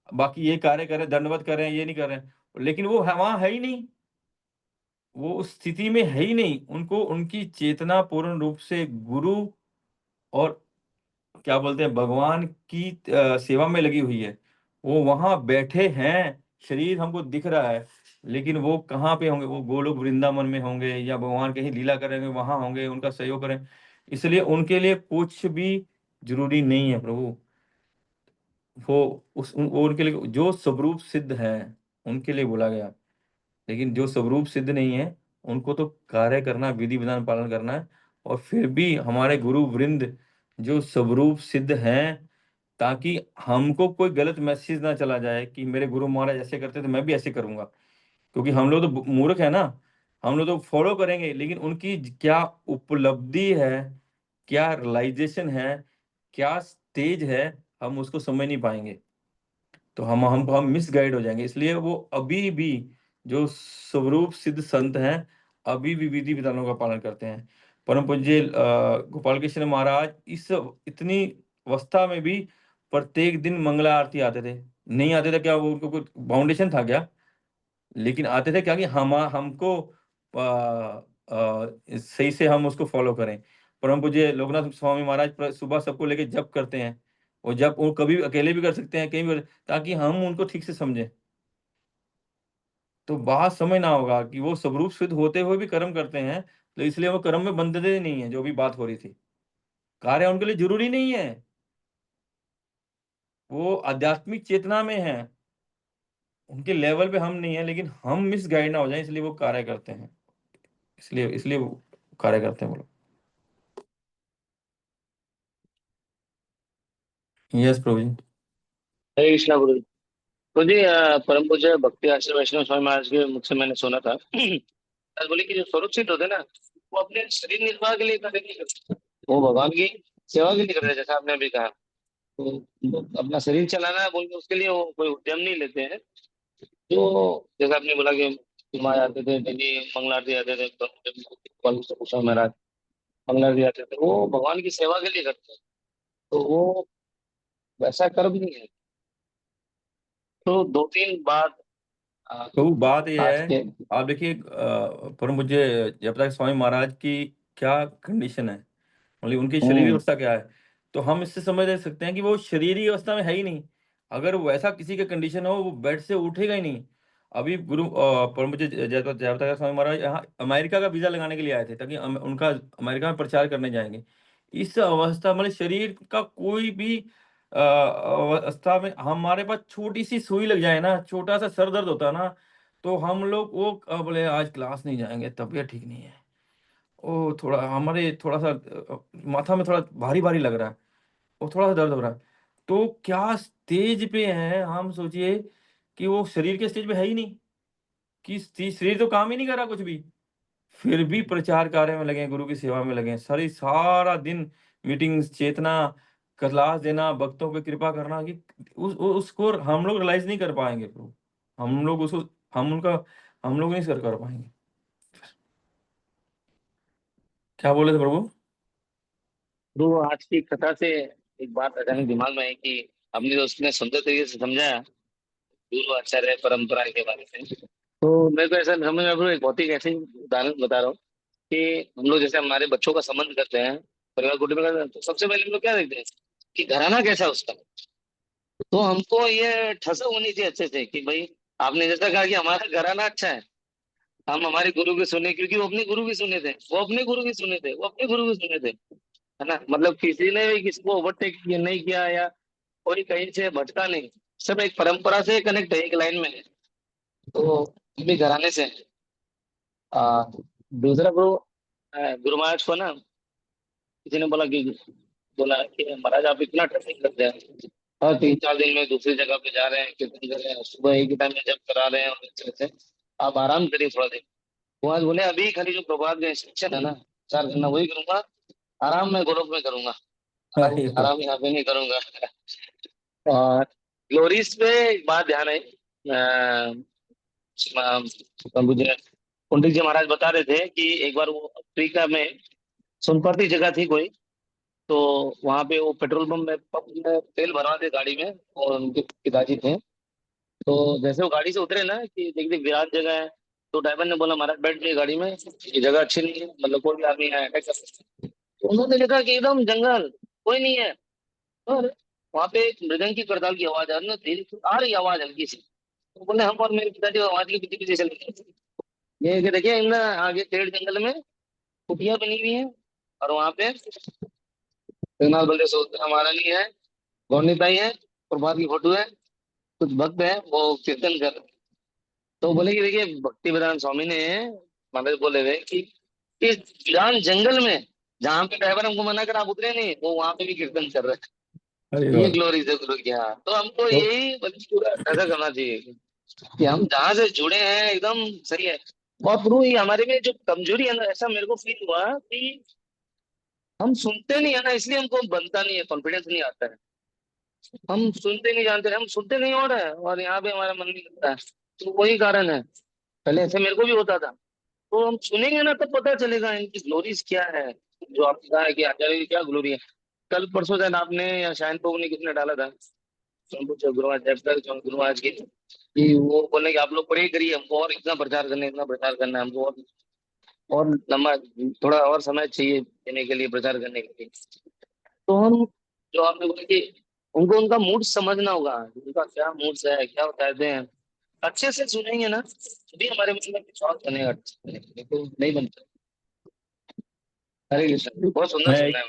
बाकी ये कार्य कर रहे हैं, दंडवत कर रहे हैं, ये नहीं कर रहे हैं, लेकिन वो वहां है ही नहीं, वो उस स्थिति में है ही नहीं। उनको उनकी चेतना पूर्ण रूप से गुरु और क्या बोलते हैं भगवान की सेवा में लगी हुई है। वो वहां बैठे हैं, शरीर हमको दिख रहा है, लेकिन वो कहाँ पे होंगे? वो गोलोक वृंदावन में होंगे, या भगवान कहीं लीला करेंगे वहां होंगे, उनका सहयोग करें। इसलिए उनके लिए कुछ भी जरूरी नहीं है प्रभु। वो उनके लिए जो स्वरूप सिद्ध है उनके लिए बोला गया, लेकिन जो स्वरूप सिद्ध नहीं है उनको तो कार्य करना, विधि विधान पालन करना है। और फिर भी हमारे गुरु वृंद जो स्वरूप सिद्ध हैं, ताकि हमको कोई गलत मैसेज ना चला जाए कि मेरे गुरु महाराज ऐसे करते तो मैं भी ऐसे करूंगा, क्योंकि हम लोग तो मूर्ख है ना, हम लोग तो फॉलो करेंगे, लेकिन उनकी क्या उपलब्धि है, क्या रियलाइजेशन है, क्या स्टेज है, हम उसको समझ नहीं पाएंगे, तो हम मिसगाइड हो जाएंगे। इसलिए वो अभी भी जो स्वरूप सिद्ध संत हैं, अभी भी विधि विधानों का पालन करते हैं। परम पूज्य गोपाल कृष्ण महाराज इस इतनी अवस्था में भी प्रत्येक दिन मंगला आरती आते थे। नहीं आते थे क्या? वो उनको कुछ बाउंडेशन था क्या? लेकिन आते थे क्या कि हम हमको सही से हम उसको फॉलो करें। परम पूज्य लोकनाथ स्वामी महाराज सुबह सबको लेके जप करते हैं, और जब वो कभी अकेले भी कर सकते हैं, कहीं भी ताकि हम उनको ठीक से समझें। तो बात समझना होगा कि वो स्वरूप सिद्ध होते हुए भी कर्म करते हैं, तो इसलिए वो कर्म में बंधते नहीं है। जो भी बात हो रही थी, कार्य उनके लिए जरूरी नहीं है, वो आध्यात्मिक चेतना में है, उनके लेवल पे हम नहीं है, लेकिन हम मिसगाइड ना हो जाए, इसलिए वो कार्य करते हैं, इसलिए इसलिए वो कार्य करते हैं। बोलो। यस प्रभु जी। हरे कृष्णा गुरु जी। तो जी परम पूज्य भक्ति आश्रम वैष्णव स्वामी महाराज के मुझसे मैंने सुना था आज बोले कि जो स्वरूप सिद्ध होते हैं ना, वो अपने शरीर निर्वाह के लिए कार्य नहीं करते, वो भगवान की सेवा के लिए करते हैं। जैसा आपने अभी कहा, तो अपना शरीर चलाना है बोल के उसके लिए वो कोई उद्यम नहीं लेते हैं। तो जैसा आपने बोला कि माँ आते थे डेली मंगल आरती आते थे, तो महाराज मंगल आरती आते थे, वो भगवान की सेवा के लिए करते हैं, तो वो वैसा कर्म नहीं है। तो दो तीन बात तो बात यह आज है, के आप देखिए पर मुझे जब तक स्वामी महाराज की क्या कंडीशन है, मतलब उनकी शरीर हम्म अवस्था क्या है, तो हम इससे समझ ले सकते हैं कि वो शरीरी अवस्था में है ही नहीं। अगर वैसा किसी का कंडीशन हो, वो बेड से उठेगा ही नहीं। अभी गुरु पर मुझे जयप्रकाश स्वामी महाराज यहाँ अमेरिका का वीजा लगाने के लिए आए थे, ताकि उनका अमेरिका में प्रचार करने जाएंगे। इस अवस्था मतलब शरीर का कोई भी अवस्था में हमारे पास छोटी सी सुई लग जाए ना, छोटा सा सर दर्द होता है ना, तो हम लोग वो बोले आज क्लास नहीं जाएंगे, तबीयत ठीक नहीं है, ओ थोड़ा हमारे थोड़ा सा माथा में थोड़ा भारी भारी लग रहा है, और थोड़ा सा दर्द हो रहा है। तो क्या स्टेज पे है, हम सोचिए कि वो शरीर के स्टेज पे है ही नहीं, कि शरीर तो काम ही नहीं कर रहा कुछ भी, फिर भी प्रचार कार्य में लगे, गुरु की सेवा में लगे, सारी सारा दिन मीटिंग्स, चेतना, क्लास देना, भक्तों पे कृपा करना, कि उसको हम लोग रियलाइज नहीं कर पाएंगे प्रभु। हम लोग उसको हम लोग नहीं कर पाएंगे। क्या बोले थे प्रभु? तो आज की कथा से एक बात अचानक दिमाग में आई कि हमने तो उसने सुंदर तरीके से समझाया गुरु आचार्य परंपरा के बारे में। तो मेरे को ऐसा समझ में आ रहा है, एक बहुत ही ऐसे ही उदाहरण बता रहा हूँ कि हम लोग जैसे हमारे बच्चों का संबंध करते हैं, परिवार कुटुंब का, तो सबसे पहले हम लोग क्या देखते हैं कि घराना कैसा है उसका। तो हमको ये ठसक होनी चाहिए अच्छे से कि भाई आपने जैसा कहा कि हमारा घराना अच्छा है, हम हमारे गुरु के सुने, क्योंकि वो अपने गुरु के सुने थे, वो अपने गुरु के सुने थे, वो अपने गुरु के सुने थे, है ना। मतलब किसी ने भी किसी को ओवरटेक नहीं किया, या कोई कहीं से भटका नहीं, सब एक परंपरा से कनेक्ट है, एक लाइन में है। तो हम भी घराने से हैं। दूसरा ब्रो, गुरु महाराज को ना किसी ने बोला कि महाराज आप इतना ट्रैफिक करते हैं और 3-4 दिन में दूसरी जगह पे जा रहे हैं, कीर्तन कर रहे हैं, सुबह एक ही टाइम में जब करा रहे हैं और अच्छे से, आप आराम करिए थोड़ा दिन। वो आज बोले अभी खाली जो प्रभात में इंस्ट्रक्शन है ना चार करना वही करूंगा, आराम में गोलोक में करूंगा, आराम अरे वाह। आराम यहाँ पे नहीं करूंगा। और ग्लोरीज पे एक बात ध्यान है, मुझे पंडित जी महाराज बता रहे थे कि एक बार वो अफ्रीका में सोनपरती जगह थी कोई, तो वहां पे वो पेट्रोल पंप में तेल भरवा थे गाड़ी में, और उनके पिताजी थे। तो जैसे वो गाड़ी से उतरे ना कि देख देख विराट जगह है, तो ड्राइवर ने बोला महाराज बैठ जाइए गाड़ी में, ये जगह अच्छी नहीं है, मतलब कोई भी आदमी यहाँ अटैक कर सकता है। तो उन्होंने देखा कि एकदम जंगल, कोई नहीं है, और वहां पे एक मृदंग की करताल की आवाज आ रही है, धीरे से आ रही आवाज हल्की सी। तो बोले हम और मेरे पिताजी आवाज के पीछे पीछे चले गए। ये कि देखिए इन आगे पेड़ जंगल में कुटिया बनी हुई है, और वहां पे जगन्नाथ बलदेव सुभद्रा हमारा नहीं है, गौरनीताई है, प्रभात की फोटो है, कुछ भक्त है वो कीर्तन कर रहे हैं। तो बोले कि देखिए भक्ति वेदांत स्वामी ने महाराज बोले हुए कि इस वीरान जंगल में जहाँ पे ड्राइवर हमको मना कर आप उतरे नहीं, वो वहां पे भी कीर्तन कर रहे अरे हैं। ये वाह। ग्लोरी है गुरु की। हाँ, तो हमको तो यही बल्कि पूरा ऐसा करना चाहिए कि हम जहाँ से जुड़े हैं एकदम सही है। और प्रभु ये हमारे में जो कमजोरी है ना, ऐसा मेरे को फील हुआ कि हम सुनते नहीं है ना, इसलिए हमको बनता नहीं है, कॉन्फिडेंस नहीं आता है। हम सुनते नहीं जानते, हम सुनते नहीं हो रहे हैं और यहाँ पे हमारा मन नहीं लगता है। तो वही कारण है, पहले ऐसे मेरे को भी होता था। तो हम सुनेंगे ना तब पता चलेगा इनकी ग्लोरीज क्या है। जो आपने कहा है कि आचार्य की क्या ग्लोरी है, कल परसों शायद आपने या शायन को ने किसने डाला था, गुरुवार चैप्टर गुरुवार की, कि वो बोले कि आप लोग पढ़े करिए, हमको और इतना प्रचार करना है, इतना प्रचार करना है हमको, और लंबा थोड़ा और समय चाहिए देने के लिए, प्रचार करने के लिए। तो हम, जो आपने बोला कि उनको उनका मूड समझना होगा, उनका क्या मूड है, क्या चाहते हैं, अच्छे से सुनेंगे ना तभी हमारे मन में विश्वास बनेगा, तो नहीं बनता। हरे कृष्ण, बहुत सुंदर मैं सुनना है।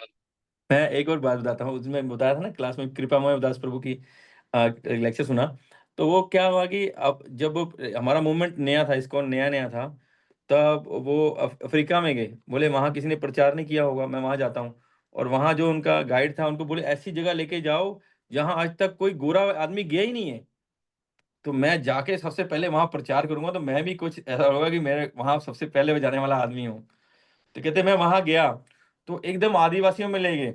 मैं एक और बात बताता हूँ। उसमें बताया था ना क्लास में कृपामय दास प्रभु की लेक्चर सुना। तो वो क्या हुआ कि अब जब हमारा मूवमेंट नया था, इस्कॉन नया नया था, तब वो अफ्रीका में गए। बोले वहाँ किसी ने प्रचार नहीं किया होगा, मैं वहाँ जाता हूँ। और वहाँ जो उनका गाइड था उनको बोले ऐसी जगह लेके जाओ जहाँ आज तक कोई गोरा आदमी गया ही नहीं है। तो मैं जाके सबसे पहले वहाँ प्रचार करूंगा, तो मैं भी कुछ ऐसा होगा कि मैं वहाँ सबसे पहले जाने वाला आदमी हूँ। तो कहते मैं वहाँ गया तो एकदम आदिवासियों में ले गए।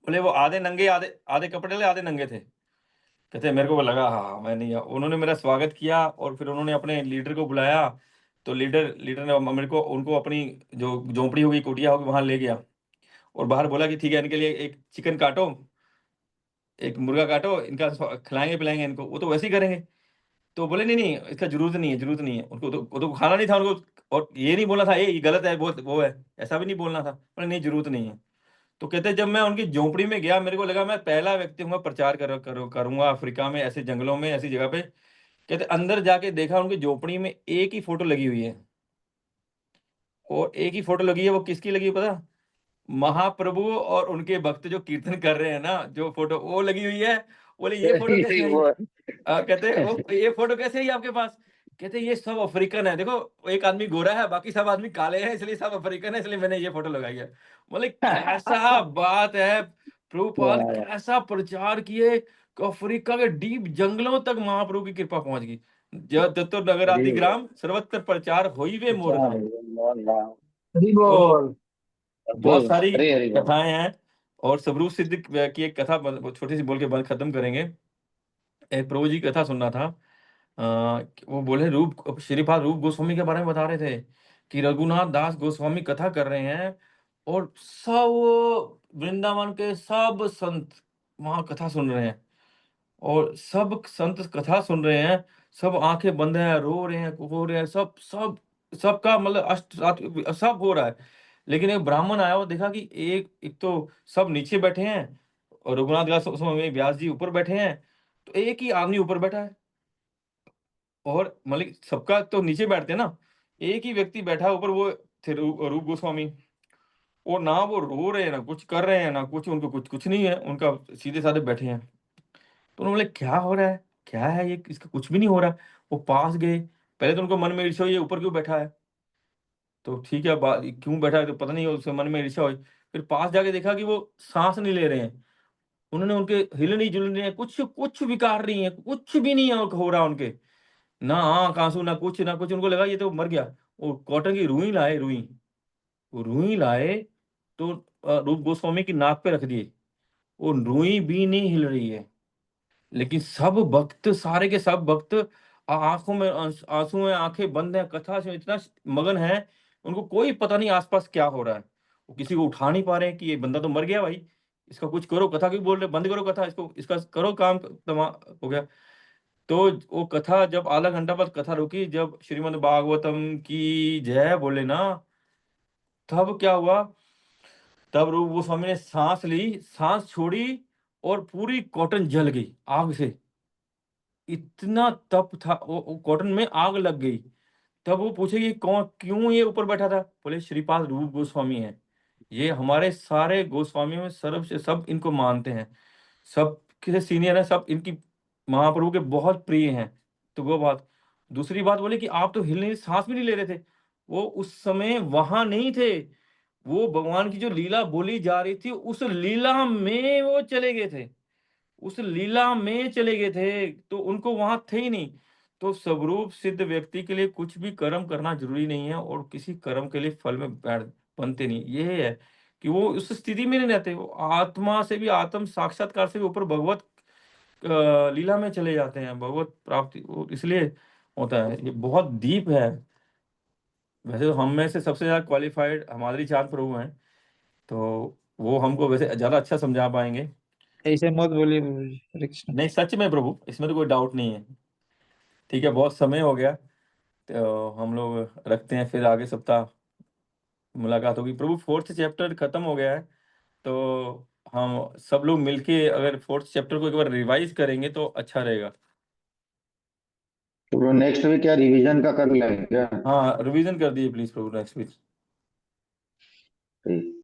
बोले वो आधे नंगे, आधे आधे कपड़े वाले, आधे नंगे थे। कहते मेरे को लगा हाँ मैं नहीं, उन्होंने मेरा स्वागत किया और फिर उन्होंने अपने लीडर को बुलाया। तो लीडर लीडर ने मेरे को उनको अपनी जो झोंपड़ी होगी, कुटिया होगी, वहां ले गया। और बाहर बोला कि ठीक है इनके लिए एक चिकन काटो, एक मुर्गा काटो, इनका खिलाएंगे पिलाएंगे इनको, वो तो वैसे ही करेंगे। तो बोले नहीं नहीं इसका जरूरत नहीं है, जरूरत नहीं है उनको, तो वो तो खाना नहीं था उनको। और ये नहीं बोलना था ये गलत है बहुत वो है, ऐसा भी नहीं बोलना था। बोले नहीं जरूरत नहीं है। तो कहते जब मैं उनकी झोंपड़ी में गया मेरे को लगा मैं पहला व्यक्ति हूँ प्रचार करूंगा अफ्रीका में, ऐसे जंगलों में, ऐसी जगह पे। कहते अंदर जाके देखा उनकी झोपड़ी में एक ही फोटो लगी हुई है। और एक ही फोटो लगी है, वो किसकी लगी है पता? महाप्रभु और उनके भक्त जो कीर्तन कर रहे हैं ना, जो फोटो वो लगी हुई है। बोले ये फोटो कैसे आई? वो कहते वो ये फोटो कैसे आई आपके पास? कहते ये सब अफ्रीकन है, देखो एक आदमी गोरा है बाकी सब आदमी काले हैं, इसलिए सब अफ्रीकन है, इसलिए मैंने ये फोटो लगाई है। बोले कैसा बात है, प्रभुपाद कैसा प्रचार किए कि अफ्रीका के डीप जंगलों तक महाप्रभु की कृपा पहुंच गई। जब तो नगर आदि ग्राम सर्वत्र प्रचार होई वे मोर धाम। हरि तो बोल। बहुत सारी हरे हरि बोल। कथाएं हैं। और सबरूप सिद्ध की एक कथा छोटी सी बोल के बाद खत्म करेंगे। एक प्रभु जी की कथा सुनना था। वो बोले रूप श्रीपाद रूप गोस्वामी के बारे में बता रहे थे कि रघुनाथ दास गोस्वामी कथा कर रहे हैं और सब वृंदावन के सब संत वहां कथा सुन रहे हैं। और सब संत कथा सुन रहे हैं, सब आंखें बंद हैं, रो रहे हैं, हो रहे हैं, सब सब सबका मतलब सब हो रहा है। लेकिन एक ब्राह्मण आया, वो देखा कि एक तो सब नीचे बैठे हैं और रघुनाथ दास गोस्वामी व्यास जी ऊपर बैठे हैं। तो एक ही आदमी ऊपर बैठा है। और मतलब सबका तो नीचे बैठते हैं ना, एक ही व्यक्ति बैठा है ऊपर, वो थे रूप गोस्वामी। और ना वो रो रहे हैं ना कुछ कर रहे हैं ना कुछ, उनको कुछ कुछ नहीं है, उनका सीधे साधे बैठे हैं। तो उन्होंने बोले क्या हो रहा है, क्या है ये, इसका कुछ भी नहीं हो रहा। वो पास गए, पहले तो उनको मन में ईर्ष्या हुई, ये ऊपर क्यों बैठा है। तो ठीक है, क्यों बैठा है तो पता नहीं, उसके मन में ईर्ष्या हुई। फिर पास जाके देखा कि वो सांस नहीं ले रहे हैं, उन्होंने उनके हिलनी जुलनी है, कुछ कुछ विकार नहीं है, कुछ भी नहीं है हो रहा उनके, ना आंख आंसू ना कुछ ना कुछ। उनको लगा ये तो मर गया। वो कॉटन की रुई लाए, रुई, वो रुई लाए तो रूप गोस्वामी की नाक पे रख दिए, वो रुई भी नहीं हिल रही है। लेकिन सब भक्त, सारे के सब भक्त आंखों में आंसू है, आंखें बंद है, कथा से इतना मगन है, उनको कोई पता नहीं आसपास क्या हो रहा है। वो किसी को उठा नहीं पा रहे हैं कि ये बंदा तो मर गया भाई, इसका कुछ करो, कथा क्यों बोल रहे, बंद करो कथा, इसको इसका करो काम, हो गया। तो वो कथा जब आधा घंटा बाद कथा रुकी, जब श्रीमद् भागवतम की जय बोले ना, तब क्या हुआ, तब रूप गोस्वामी ने सांस ली, सांस छोड़ी और पूरी कॉटन जल गई आग से। इतना तप था, वो कॉटन में आग लग गई। तब वो पूछे कि कौन, क्यों ये ऊपर बैठा था? बोले श्रीपाद रूप गोस्वामी है, ये हमारे सारे गोस्वामियों में सर्व से, सब इनको मानते हैं, सब के सीनियर है, सब इनकी महाप्रभु के बहुत प्रिय हैं। तो वो बात। दूसरी बात बोले कि आप तो हिल नहीं, सांस भी नहीं ले रहे थे। वो उस समय वहां नहीं थे, वो भगवान की जो लीला बोली जा रही थी उस लीला में वो चले गए थे, उस लीला में चले गए थे, तो उनको वहां थे ही नहीं। तो स्वरूप सिद्ध व्यक्ति के लिए कुछ भी कर्म करना जरूरी नहीं है, और किसी कर्म के लिए फल में बनते नहीं। ये है कि वो उस स्थिति में नहीं रहते, वो आत्मा से भी, आत्म साक्षात्कार से भी ऊपर भगवत लीला में चले जाते हैं, भगवत प्राप्ति इसलिए होता है। ये बहुत डीप है। वैसे तो हम में से सबसे ज्यादा क्वालिफाइड हमारी चांद प्रभु हैं, तो वो हमको वैसे ज्यादा अच्छा समझा पाएंगे। ऐसे मत बोलिए प्रभु जी, हरे कृष्ण। नहीं, सच में प्रभु, इसमें तो कोई डाउट नहीं है। ठीक है, बहुत समय हो गया, तो हम लोग रखते हैं, फिर आगे सप्ताह मुलाकात होगी। प्रभु 4th चैप्टर खत्म हो गया है, तो हम सब लोग मिलके अगर 4th चैप्टर को एक बार रिवाइज करेंगे तो अच्छा रहेगा। तो नेक्स्ट वीक क्या रिवीजन का कर लेंगे क्या? हाँ, रिवीजन कर दिए प्लीज प्रभु नेक्स्ट वीक। ठीक।